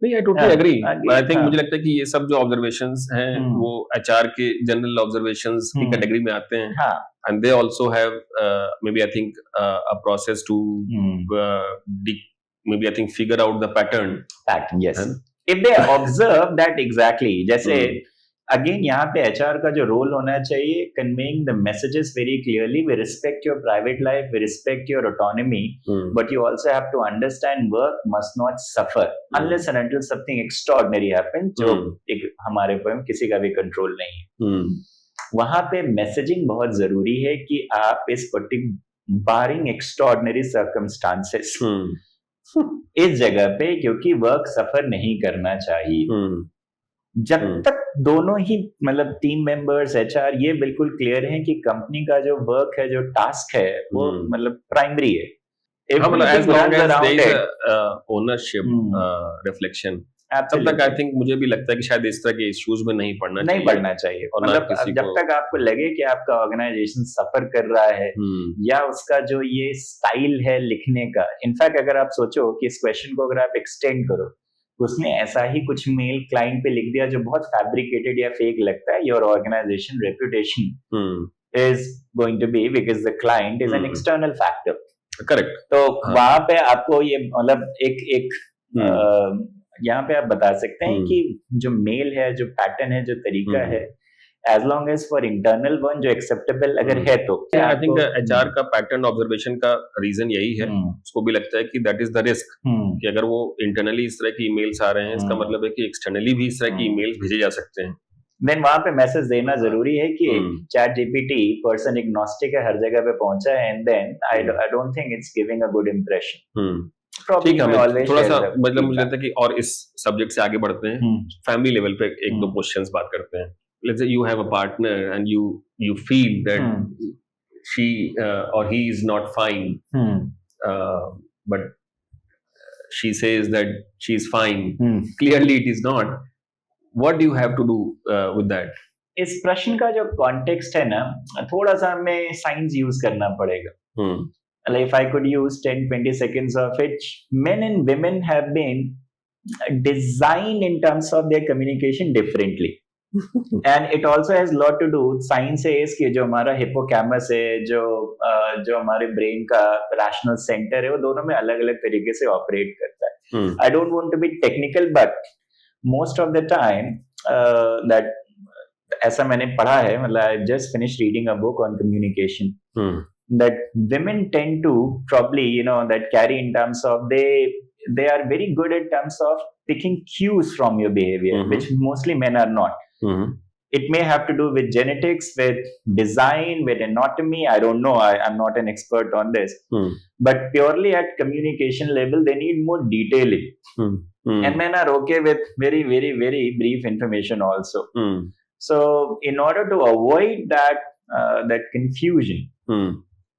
नहीं, I totally agree. I think मुझे लगता है कि ये सब जो ऑब्जर्वेशंस हैं वो एचआर के जनरल ऑब्जर्वेशंस की कैटेगरी में आते हैं. And they also have may be I think a process to may be I think figure out the pattern. Yes, if they observe that exactly. जैसे अगेन यहाँ पे एचआर का जो रोल होना चाहिए, conveying the messages very clearly. We respect your private life, we respect your autonomy, but you also have to understand work must not suffer unless and until something extraordinary happen, जो एक हमारे ऊपर किसी का भी कंट्रोल नहीं है. वहां पे मैसेजिंग बहुत जरूरी है कि आप इस पर्टिकुलर बारिंग एक्स्ट्राऑर्डिनरी सर्कमस्टांसेस इस जगह पे, क्योंकि वर्क सफर नहीं करना चाहिए. जब तक दोनों ही मतलब टीम मेंबर्स, एचआर ये बिल्कुल क्लियर हैं कि कंपनी का जो वर्क है, जो टास्क है, वो मतलब प्राइमरी है. ओनरशिप रिफ्लेक्शन, तब तक आई थिंक मुझे भी लगता है कि शायद इस तरह के इश्यूज में नहीं पढ़ना चाहिए. मतलब जब तक आपको लगे कि आपका ऑर्गेनाइजेशन सफर कर रहा है, या उसका जो ये स्टाइल है लिखने का, इनफैक्ट अगर आप सोचो कि इस क्वेश्चन को अगर आप एक्सटेंड करो, उसने ऐसा ही कुछ मेल क्लाइंट पे लिख दिया जो बहुत फैब्रिकेटेड या फेक लगता है, your organisation reputation is going to be, because the client is an external factor. Correct. तो वहां पे आपको ये मतलब एक यहाँ पे आप बता सकते हैं कि जो मेल है, जो पैटर्न है, जो तरीका है, as long as for internal one जो acceptable अगर है तो. I think HR का पैटर्न ऑब्जर्वेशन का रीजन यही है. उसको भी लगता है कि that is the risk, कि अगर वो इंटरनली इस तरह की ईमेल्स आ रहे हैं, इसका मतलब है कि एक्सटर्नली भी इस तरह की ईमेल्स भेजे जा सकते हैं. देन वहां पे मैसेज देना जरूरी है कि चैट जीपीटी पर्सन एग्नोस्टिक है, हर जगह पे पहुंचा है, and then I don't think it's giving a good impression. ठीक है, थोड़ा सा मतलब मुझे लगता है कि और इस सब्जेक्ट से आगे बढ़ते हैं, फैमिली लेवल पे एक दो क्वेश्चंस बात करते हैं. Let's say you have a partner and you feel that she or he is not fine, but she says that she is fine. Clearly it is not. What do you have to do with that? इस प्रश्न का जो कॉन्टेक्स्ट है ना, थोड़ा सा हमें साइंस यूज करना पड़ेगा. Like if I could use 10-20 seconds of it, men and women have been designed in terms of their communication differently. And it also has lot to do, science says कि जो हमारा हिपोकैमस है, जो हमारे ब्रेन का रैशनल सेंटर है, वो दोनों में अलग अलग तरीके से ऑपरेट करता है. I don't want to be technical, but most of the time that ऐसा मैंने पढ़ा है, मतलब I just finished reading a book on communication, that women tend to probably that carry in terms of they are very good in terms of picking cues from your behavior, which mostly men are not. It may have to do with genetics, with design, with anatomy. I don't know. I'm not an expert on this. But purely at communication level, they need more detailing. And men are okay with very, very, very brief information also. So in order to avoid that confusion,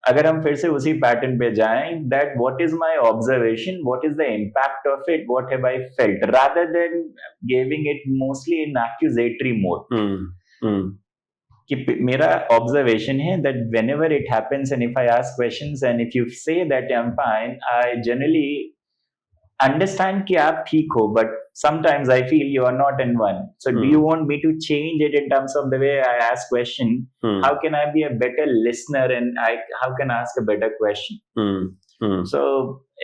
अगर हम फिर से उसी पैटर्न पे जाएं, that what is my observation, what is the impact of it, what have I felt, rather than giving it mostly in accusatory mode. कि मेरा ऑब्जर्वेशन है that whenever it happens and if I ask questions and if you say that I am fine, I generally understand कि आप ठीक हो, but sometimes I feel you are not in one. So do you want me to change it in terms of the way I ask question? How can I be a better listener and how can I ask a better question? So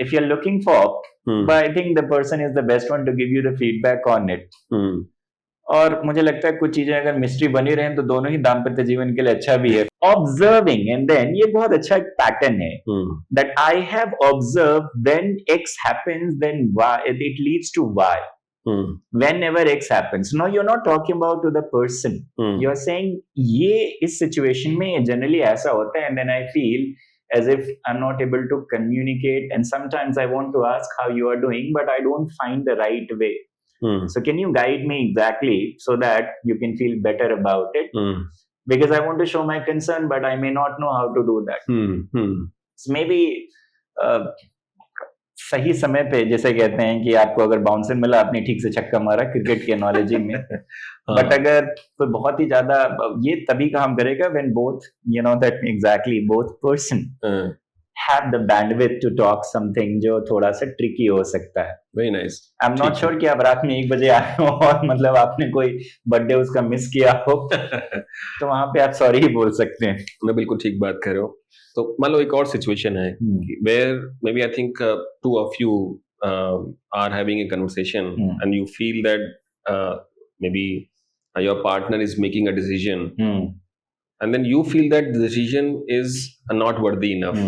if you're looking for, but I think the person is the best one to give you the feedback on it. और मुझे लगता है कुछ चीजें अगर मिस्ट्री बनी रहे तो दोनों ही दाम्पत्य जीवन के लिए अच्छा भी है. ऑब्जर्विंग एंड देन, ये बहुत अच्छा एक पैटर्न है that I have observe when X happens then Y it leads to Y. Whenever X happens, no, you're not talking about to the person. You're saying ये इस situation में generally ऐसा होता है, and then I feel as if I'm not able to communicate, and sometimes I want to ask how you are doing, but I don't find the right way. So can you guide me exactly so that you can feel better about it? Because I want to show my concern, but I may not know how to do that. So maybe सही समय पे, जैसे कहते हैं कि आपको अगर बाउंसर मिला, आपने ठीक से छक्का मारा क्रिकेट की एनालॉजी में. बट अगर कोई बहुत ही ज्यादा, ये तभी काम करेगा when both, you know, that exactly both person have the bandwidth to talk something जो थोड़ा सा ट्रिकी हो सकता है. Very nice. I'm not sure कि आप रात में 1 बजे आए हो और मतलब आपने कोई बर्थडे उसका मिस किया हो तो वहां पे आप सॉरी ही बोल सकते हैं. मैं बिल्कुल ठीक बात कर रहे हो. तो मान लो एक और सिचुएशन है where maybe I think two of you are having a conversation and you feel that maybe your partner is making a decision and then you feel that the decision is not worthy enough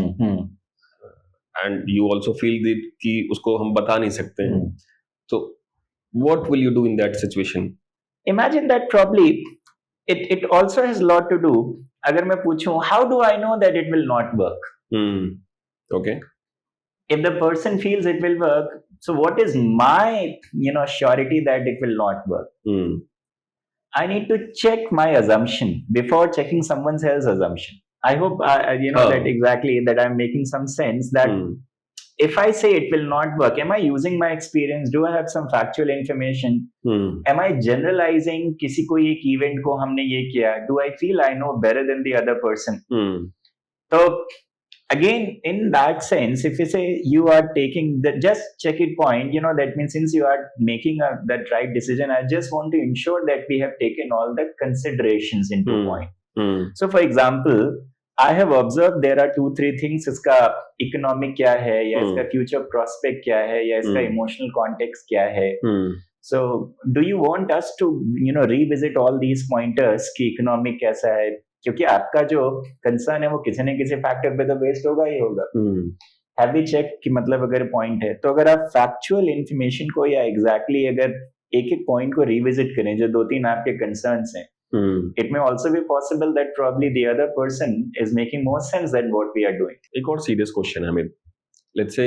and you also feel that कि उसको हम बता नहीं सकते हैं. So what will you do in that situation? Imagine that probably it also has a lot to do. अगर मैं पूछूं, how do I know that it will not work? Okay. If the person feels it will work, so what is my, you know, surety that it will not work? I need to check my assumption before checking someone else's assumption. I hope you know that exactly, that I'm making some sense that if I say it will not work, am I using my experience? Do I have some factual information? Am I generalizing? किसी को एक event को हमने ये किया. Do I feel I know better than the other person? So again, in that sense, if you say you are taking the just check it point, you know, that means since you are making that right decision, I just want to ensure that we have taken all the considerations into point. So for example, I have observed there are 2-3 things. इसका economic क्या है, या इसका future prospect क्या है, या इसका emotional context क्या है. So do you want us to, you know, revisit all these pointers कि economic कैसा है, क्योंकि आपका जो concern है वो किसी न किसी factor पे तो based होगा ही होगा. Have we checked कि मतलब अगर point है, तो अगर आप factual information को या exactly अगर एक point को revisit करें जो 2-3 आपके concerns हैं, it may also be possible that probably the other person is making more sense than what we are doing. एक और serious question है Amit. Let's say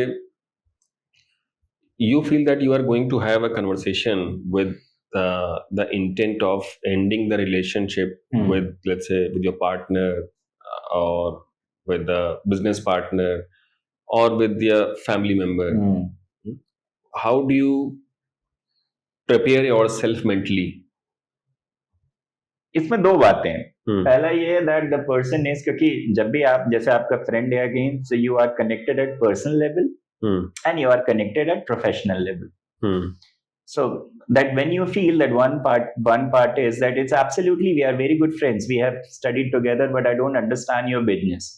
you feel that you are going to have a conversation with the intent of ending the relationship with, let's say, with your partner or with the business partner or with your family member. How do you prepare yourself mentally? इसमें 2 बातें हैं. पहला ये है that the person is, क्योंकि जब भी आप, जैसे आपका friend है again, so you are connected at personal level and you are connected at professional level. So that when you feel that one part is that it's absolutely, we are very good friends, we have studied together, but I don't understand your business.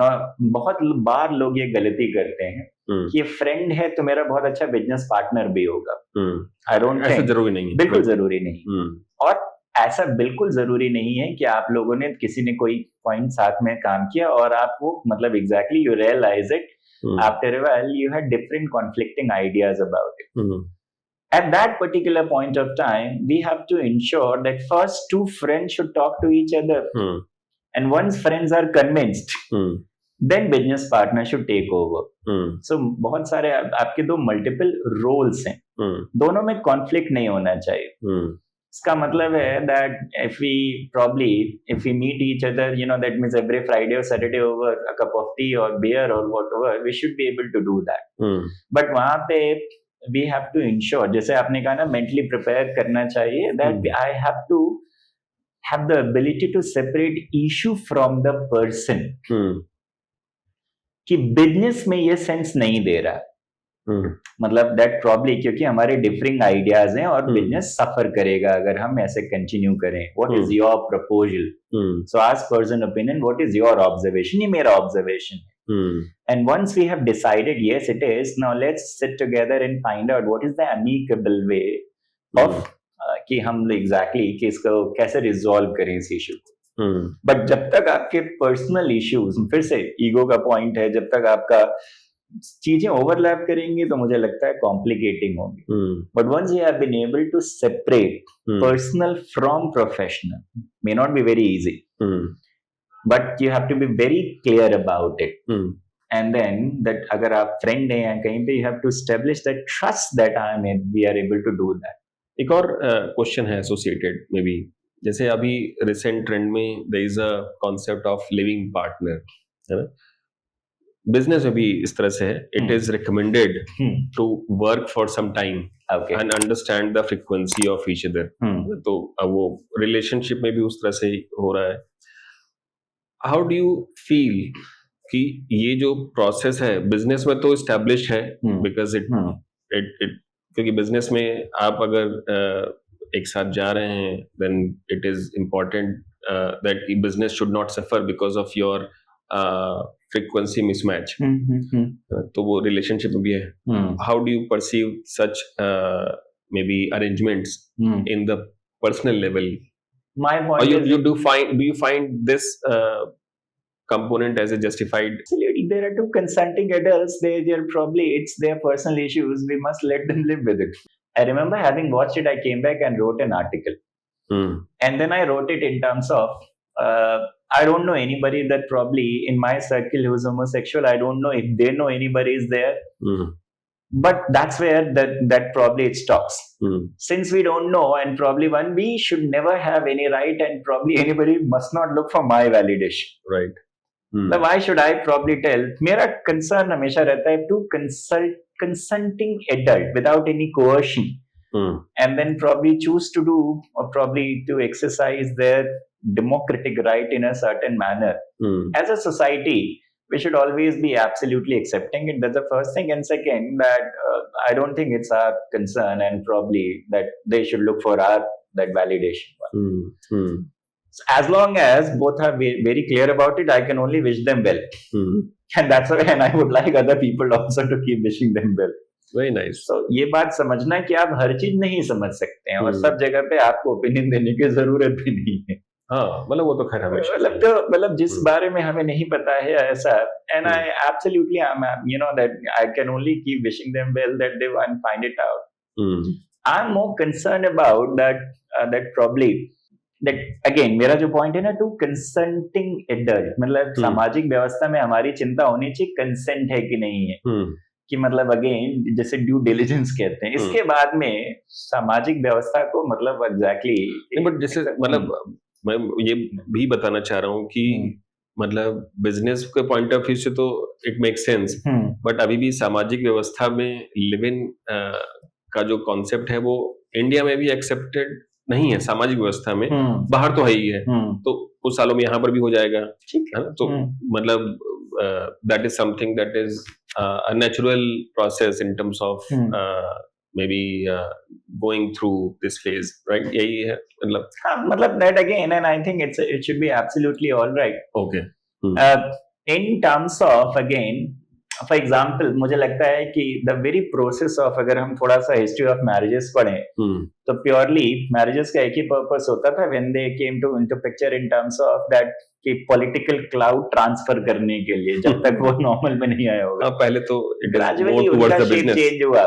Now बहुत बार लोग ये गलती करते हैं कि ये friend है तो मेरा बहुत अच्छा business partner भी होगा. I don't think. ऐसा जरूरी नहीं है. बिल्कुल जरूरी नहीं. और ऐसा बिल्कुल जरूरी नहीं है कि आप लोगों ने, किसी ने कोई पॉइंट साथ में काम किया और आप वो मतलब exactly you realise it after a while, you had different conflicting ideas about it. At that particular point of time, we have to ensure that first 2 friends should talk to each other, and once friends are convinced, then business partner should take over. So बहुत सारे आपके 2 multiple roles हैं, दोनों में conflict नहीं होना चाहिए. इसका मतलब है that if we meet each other, that means every Friday or Saturday over a cup of tea or beer or whatever, we should be able to do that. But वहाँ पे we have to ensure, जैसे आपने कहा ना, mentally prepare करना चाहिए, that I have to have the ability to separate issue from the person. कि business में ये sense नहीं दे रहा, मतलब दैट प्रॉब्ली, क्योंकि हमारे डिफरिंग आइडियाज हैं और बिजनेस सफर करेगा अगर हम ऐसे कंटिन्यू करें. What is your proposal? So आज person opinion, what is your observation? ये मेरा ऑब्जर्वेशन है. And once we have decided yes it is, now let's sit together and find out what is the amicable way of कि हम एग्जैक्टली कि इसको कैसे रिजॉल्व करें इस इशू को. बट जब तक आपके पर्सनल इश्यूज, फिर से ईगो का पॉइंट है, जब तक आपका चीजें ओवरलैप करेंगी तो मुझे लगता है कॉम्प्लिकेटिंग होगी. But once you have been able to separate personal from professional, may not be very easy, but you have to be very clear about it. And then that अगर आप फ्रेंड हैं या कहीं पे, you have to establish that trust that we are able to do that. एक और क्वेश्चन है एसोसिएटेड मे बी, जैसे अभी रिसेंट ट्रेंड में there is a concept of living partner, है ना. बिजनेस में भी इस तरह से है, it is recommended to work for some time and understand the frequency of each other. तो अब वो रिलेशनशिप में भी उस तरह से हो रहा है. हाउ डू यू फील कि ये जो प्रोसेस है बिजनेस में तो एस्टैब्लिश्ड है, बिकॉज इट क्योंकि बिजनेस में आप अगर एक साथ जा रहे हैं, then it is important that business should not suffer because of your frequency mismatch. तो वो relationship में भी है. How do you perceive such maybe arrangements in the personal level? My point is, do you find this component as a justified? There are two consenting adults. It's their personal issues. We must let them live with it. I remember having watched it. I came back and wrote an article, and then I wrote it in terms of. I don't know anybody that probably in my circle who's homosexual. I don't know if they know anybody is there. But that's where that probably it stops. Since we don't know, and probably we should never have any right, and probably anybody must not look for my validation. Right. Why should I probably tell? मेरा concern हमेशा रहता है to consenting adult without any coercion. And then probably choose to do or probably to exercise their democratic right in a certain manner. As a society, we should always be absolutely accepting it. That's the first thing. And second, that I don't think it's our concern, and probably that they should look for that validation. So as long as both are very clear about it, I can only wish them well. And that's why, and I would like other people also to keep wishing them well. Very nice. So ये बात समझना कि आप हर चीज नहीं समझ सकते हैं, और सब जगह पे आपको ओपिनियन देने की जरूरत भी नहीं है. हाँ, मतलब वो तो खैर हमेशा मतलब जिस बारे में हमें नहीं पता है ऐसा, and I absolutely that I can only keep wishing them well, that they will find it out. I'm more concerned about that probably that again मेरा जो पॉइंट है ना, टू कंसेंटिंग एडल्ट, मतलब सामाजिक व्यवस्था में हमारी चिंता होनी चाहिए कंसेंट है कि नहीं है. कि मतलब अगेन जैसे ड्यू डिलिजेंस कहते हैं, इसके बाद में सामाजिक व्यवस्था को मतलब एग्जैक्टली. बट जैसे मतलब मैं ये भी बताना चाह रहा हूँ कि मतलब बिजनेस के पॉइंट ऑफ व्यू से तो इट मेक सेंस, बट अभी भी सामाजिक व्यवस्था में लिव इन का जो कॉन्सेप्ट है वो इंडिया में भी एक्सेप्टेड नहीं है. सामाजिक व्यवस्था में बाहर तो है ही है, तो कुछ सालों में यहाँ पर भी हो जाएगा, है ना. तो मतलब that is something that is a natural process in terms of maybe going through this phase, right? यही है मतलब that again, and I think it should be absolutely all right. Okay. In terms of again, for example, मुझे लगता है कि the very process of, अगर हम थोड़ा सा history of marriages पढ़ें, तो purely marriages का एक ही purpose होता था when they came into picture in terms of that कि पॉलिटिकल क्लाउड ट्रांसफर करने के लिए, जब तक वो नॉर्मल में नहीं आया होगा. पहले तो ग्रेजुअली उनका शेप चेंज हुआ.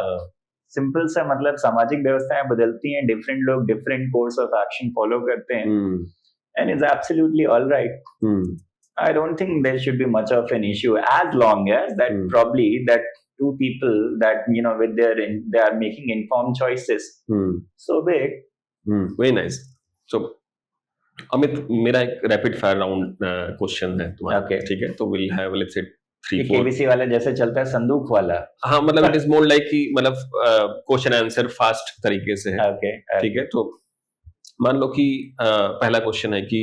सिंपल सा मतलब सामाजिक व्यवस्थाएं बदलती हैं, डिफरेंट लोग different course of action follow करते हैं, and it's absolutely all right. I don't think there should be much of an issue as long as that probably that two people that with they are making informed choices. So big very nice. So Amit, मेरा एक रैपिड फायर राउंड क्वेश्चन है तुम्हारा. Okay. ठीक है, तो will have let's say 3-4. KBC वाला जैसे चलता है संदूक वाला. हाँ, मतलब इट इज मोर लाइक कि मतलब क्वेश्चन आंसर फास्ट तरीके से है. Okay. ठीक है, तो मान लो कि पहला क्वेश्चन है कि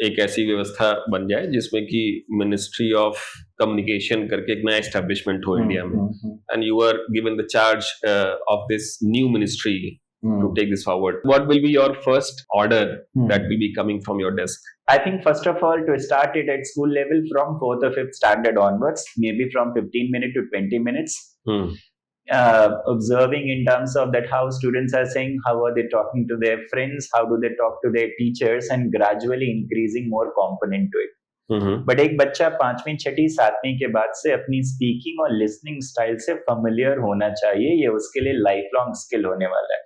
एक ऐसी व्यवस्था बन जाए जिसमें कि मिनिस्ट्री ऑफ कम्युनिकेशन करके एक नया एस्टेब्लिशमेंट हो इंडिया में, and you are given the charge of this new ministry to take this forward. What will be your first order that will be coming from your desk? I think first of all, to start it at school level from 4th or 5th standard onwards, maybe from 15 minutes to 20 minutes, observing in terms of that how students are saying, how are they talking to their friends, how do they talk to their teachers, and gradually increasing more component to it. But एक बच्चा 5वीं 6वीं 7वीं के बाद से अपनी स्पीकिंग और लिसनिंग स्टाइल से फेमिलियर होना चाहिए. ये उसके लिए लाइफ लॉन्ग स्किल होने वाला है.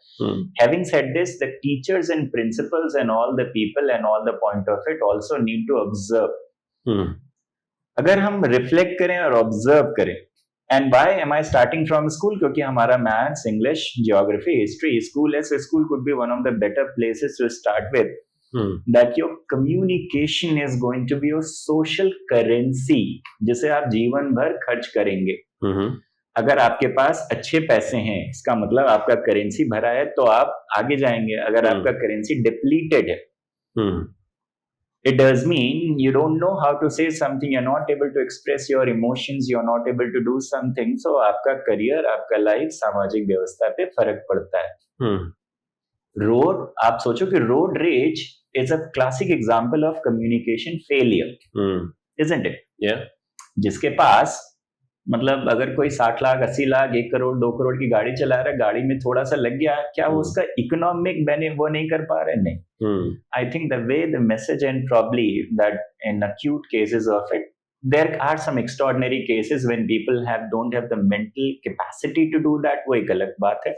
Having said this, the teachers and principals and all the people and all the point of it also need to observe. अगर हम रिफ्लेक्ट करें और ऑब्जर्व करें, and why am I starting from school, क्योंकि हमारा maths, English, geography, history school है, so school could be one of the better places to start with. That your communication is going to be your social currency, जिसे आप जीवन भर खर्च करेंगे. अगर आपके पास अच्छे पैसे हैं, इसका मतलब आपका करेंसी भरा है, तो आप आगे जाएंगे. अगर आपका करेंसी डिप्लीटेड है, it does mean you don't know how to say something, you're not able to express your emotions, you're not able to do something. So आपका करियर, आपका लाइफ, सामाजिक व्यवस्था पे फर्क पड़ता है. रोड, आप सोचो कि road rage is a classic example of communication failure, isn't it? Yeah. जिसके पास मतलब अगर कोई 60 लाख 80 लाख 1 करोड़ 2 करोड़ की गाड़ी चला रहा है, गाड़ी में थोड़ा सा लग गया, क्या वो उसका इकोनॉमिक वो नहीं कर पा रहे? नहीं. I think the way the message, and probably that in acute cases of it, there are some extraordinary cases when people don't have the mental capacity to do that, वो एक अलग बात है.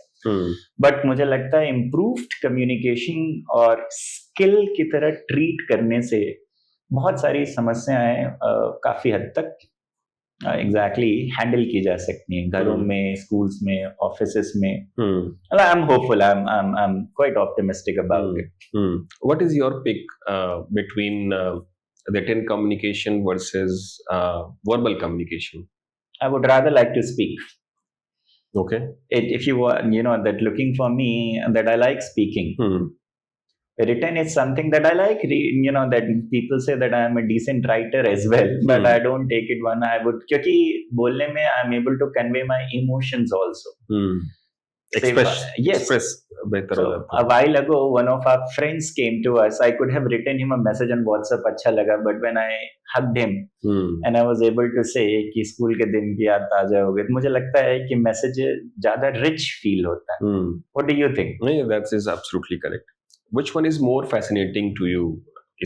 बट मुझे लगता है इम्प्रूव्ड कम्युनिकेशन और स्किल की तरह ट्रीट करने से बहुत सारी समस्याएं काफी हद तक एग्जैक्टली हैंडल की जा सकती हैं, घरों में, स्कूल्स में, ऑफिसेस में. I am hopeful, I am quite optimistic about it. What is your pick between written communication versus verbal communication? I would rather like to speak. Okay. If you want, that looking for me, that I like speaking. Written is something that I like. That people say that I am a decent writer as well, but I don't take it one. I would, क्योंकि बोलने में I am able to convey my emotions also. Express better. So, a while ago, one of our friends came to us. I could have written him a message on WhatsApp, अच्छा लगा, but when I hugged him and I was able to say कि स्कूल के दिन की याद ताजा हो गई, मुझे लगता है कि मैसेज ज्यादा रिच फील होता है. What do you think? That is absolutely correct. Which one is more fascinating to you,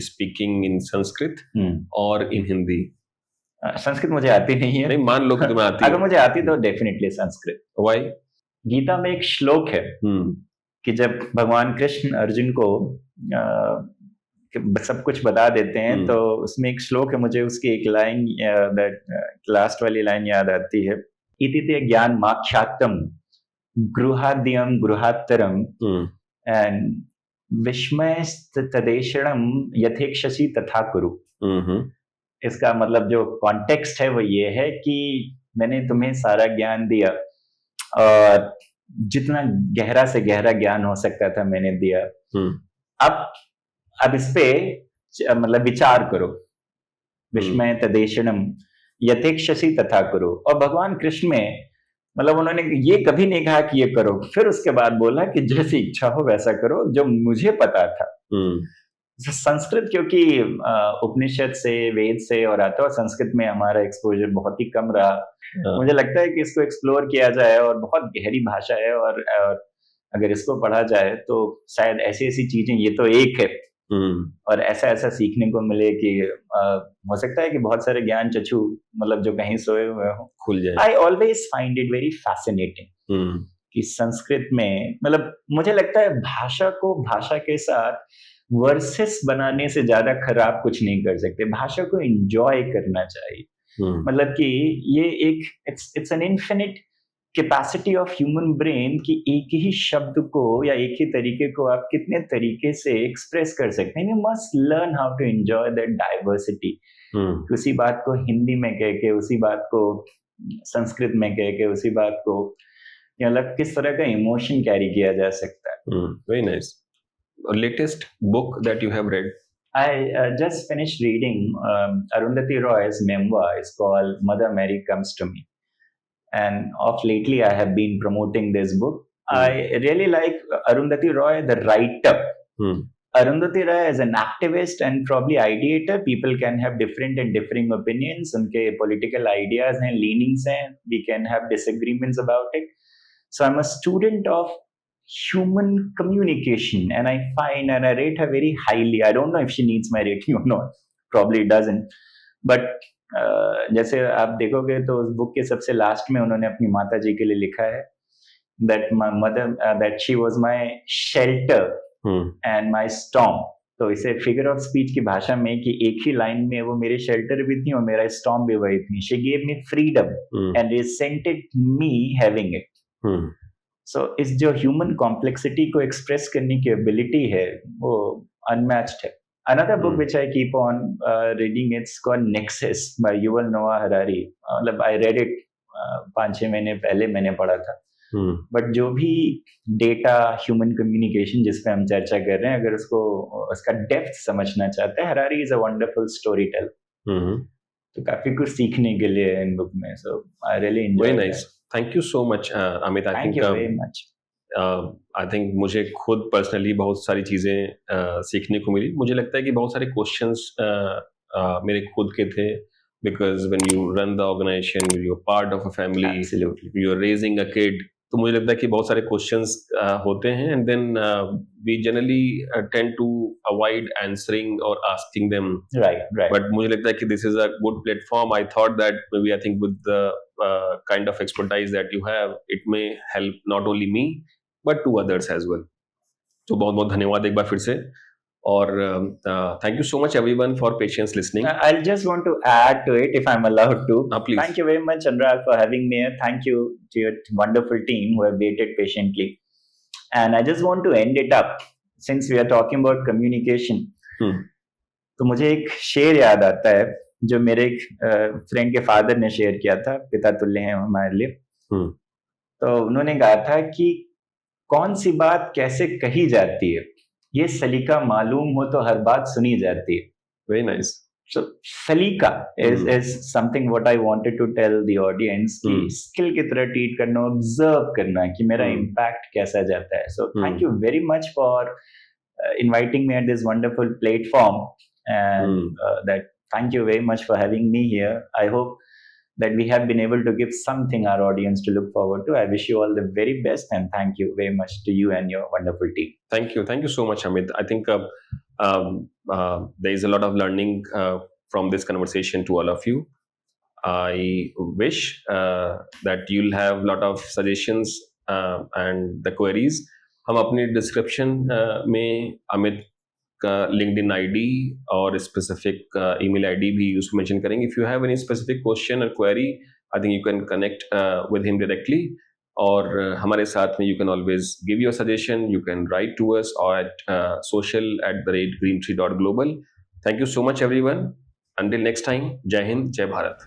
speaking in Sanskrit or in Hindi? Sanskrit मुझे आती नहीं है. नहीं, मान लो कि तुम्हें आती है. अगर मुझे आती तो डेफिनेटली संस्कृत. Why? गीता में एक श्लोक है कि जब भगवान कृष्ण अर्जुन को सब कुछ बता देते हैं, तो उसमें एक श्लोक है, मुझे उसकी एक लाइन, लास्ट वाली लाइन याद आती है. इति ते ज्ञान माख्यातम गृहाद्यम गृहात्तरम एंड विस्मय तदेशणम यथेक्षसी तथा कुरु. इसका मतलब जो कॉन्टेक्स्ट है वो ये है कि मैंने तुम्हें सारा ज्ञान दिया और जितना गहरा से गहरा ज्ञान हो सकता था मैंने दिया. अब इस पे मतलब विचार करो. विस्मय तदेशणम यथेक्षसी तथा करो. और भगवान कृष्ण में मतलब उन्होंने ये कभी नहीं कहा कि ये करो, फिर उसके बाद बोला कि जैसी इच्छा हो वैसा करो, जो मुझे पता था. संस्कृत क्योंकि उपनिषद से, वेद से और आता है, और संस्कृत में हमारा एक्सपोजर बहुत ही कम रहा. मुझे लगता है कि इसको एक्सप्लोर किया जाए, और बहुत गहरी भाषा है, और अगर इसको पढ़ा जाए तो शायद ऐसी ऐसी चीजें, ये तो एक है, और ऐसा ऐसा सीखने को मिले कि हो सकता है कि बहुत सारे ज्ञान चक्षु मतलब जो कहीं सोए हुए हो खुल जाए. I always find it very fascinating कि संस्कृत में मतलब मुझे लगता है भाषा को भाषा के साथ वर्सेस बनाने से ज्यादा खराब कुछ नहीं कर सकते. भाषा को एंजॉय करना चाहिए. मतलब कि ये एक it's an infinite capacity of human brain कि एक ही शब्द को या एक ही तरीके को आप कितने तरीके से एक्सप्रेस कर सकते हैं. You must learn how to enjoy that diversity. उसी बात को हिंदी में कह के, उसी बात को संस्कृत में कह के, उसी बात को अलग किस तरह का इमोशन कैरी किया जा सकता है. Very nice. Latest book that you have read? I just finished reading Arundhati Roy's memoir. It's called Mother Mary Comes to Me. And of lately, I have been promoting this book. I really like Arundhati Roy, the writer. Arundhati Roy is an activist and probably ideator. People can have different and differing opinions. Unke political ideas and leanings hain. We can have disagreements about it. So I'm a student of human communication, and I find and I rate her very highly. I don't know if she needs my rating or not. Probably doesn't. But जैसे आप देखोगे तो उस बुक के सबसे लास्ट में उन्होंने अपनी माता जी के लिए लिखा है that my mother, that she was my shelter and my storm. तो इसे फिगर ऑफ स्पीच की भाषा में कि एक ही लाइन में वो मेरे शेल्टर भी थी और मेरा स्टॉर्म भी वही थी. She gave me freedom and resented me having it. So इस जो ह्यूमन कॉम्प्लेक्सिटी को एक्सप्रेस करने की एबिलिटी है वो अनमैच्ड है. Another book which I keep on reading, it's called Nexus by Yuval Noah Harari. मतलब I read it 5-6 महीने पहले मैंने पढ़ा था. बट जो भी डेटा ह्यूमन कम्युनिकेशन जिस पे हम चर्चा कर रहे हैं, अगर उसको उसका डेप्थ समझना चाहते हैं, Harari is a wonderful story teller. तो काफी कुछ सीखने के लिए इन बुक में. So I really enjoy. Very nice. Thank you so much Amit. Thank you very much. I think मुझे खुद पर्सनली बहुत सारी चीज़ें सीखने को मिली. मुझे लगता है कि बहुत सारे क्वेश्चंस मेरे खुद के थे, because when you run the organisation, you are part of a family, you are raising a kid, तो मुझे लगता है कि बहुत सारे क्वेश्चंस होते हैं, and then we generally tend to avoid answering और आस्किंग देम. राइट. बट मुझे लगता है कि this is a good platform. I thought that may be, I think with the kind of expertise that you have, it may help not only me but to others as well. तो बहुत बहुत धन्यवाद एक बार फिर से. और thank you so much everyone for patience listening. I'll just want to add to it if I'm allowed to. Please. Thank you very much, Anurag, for having me here. Thank you to your wonderful team who have waited patiently. And I just want to end it up since we are talking about communication. तो मुझे एक शेर याद आता है जो मेरे एक फ्रेंड के फादर ने शेयर किया था. पिता तुल्य हैं हमारे लिए. तो उन्होंने कहा था कि कौन सी बात कैसे कही जाती है, ये सलीका मालूम हो तो हर बात सुनी जाती है. Very nice. So सलीका is something what I wanted to tell the audience कि स्किल की तरह ट्रीट करना, ऑब्जर्व करना कि मेरा इम्पैक्ट कैसा जाता है. So thank you very much for inviting me at this wonderful platform, and that thank you very much for having me here. I hope that we have been able to give something our audience to look forward to. I wish you all the very best, and thank you very much to you and your wonderful team. Thank you so much, Amit. I think there is a lot of learning from this conversation to all of you. I wish that you'll have a lot of suggestions and the queries. हम अपनी डिस्क्रिप्शन में अमित का लिंक्डइन आईडी और स्पेसिफिक ईमेल आईडी भी उसको मेंशन करेंगे. If you have any specific question और query, I think you can connect with him directly. और हमारे साथ में you can always give your suggestion. You can write to us और at social@greentree.global. Thank you so much everyone. Until next time, जय हिंद, जय भारत.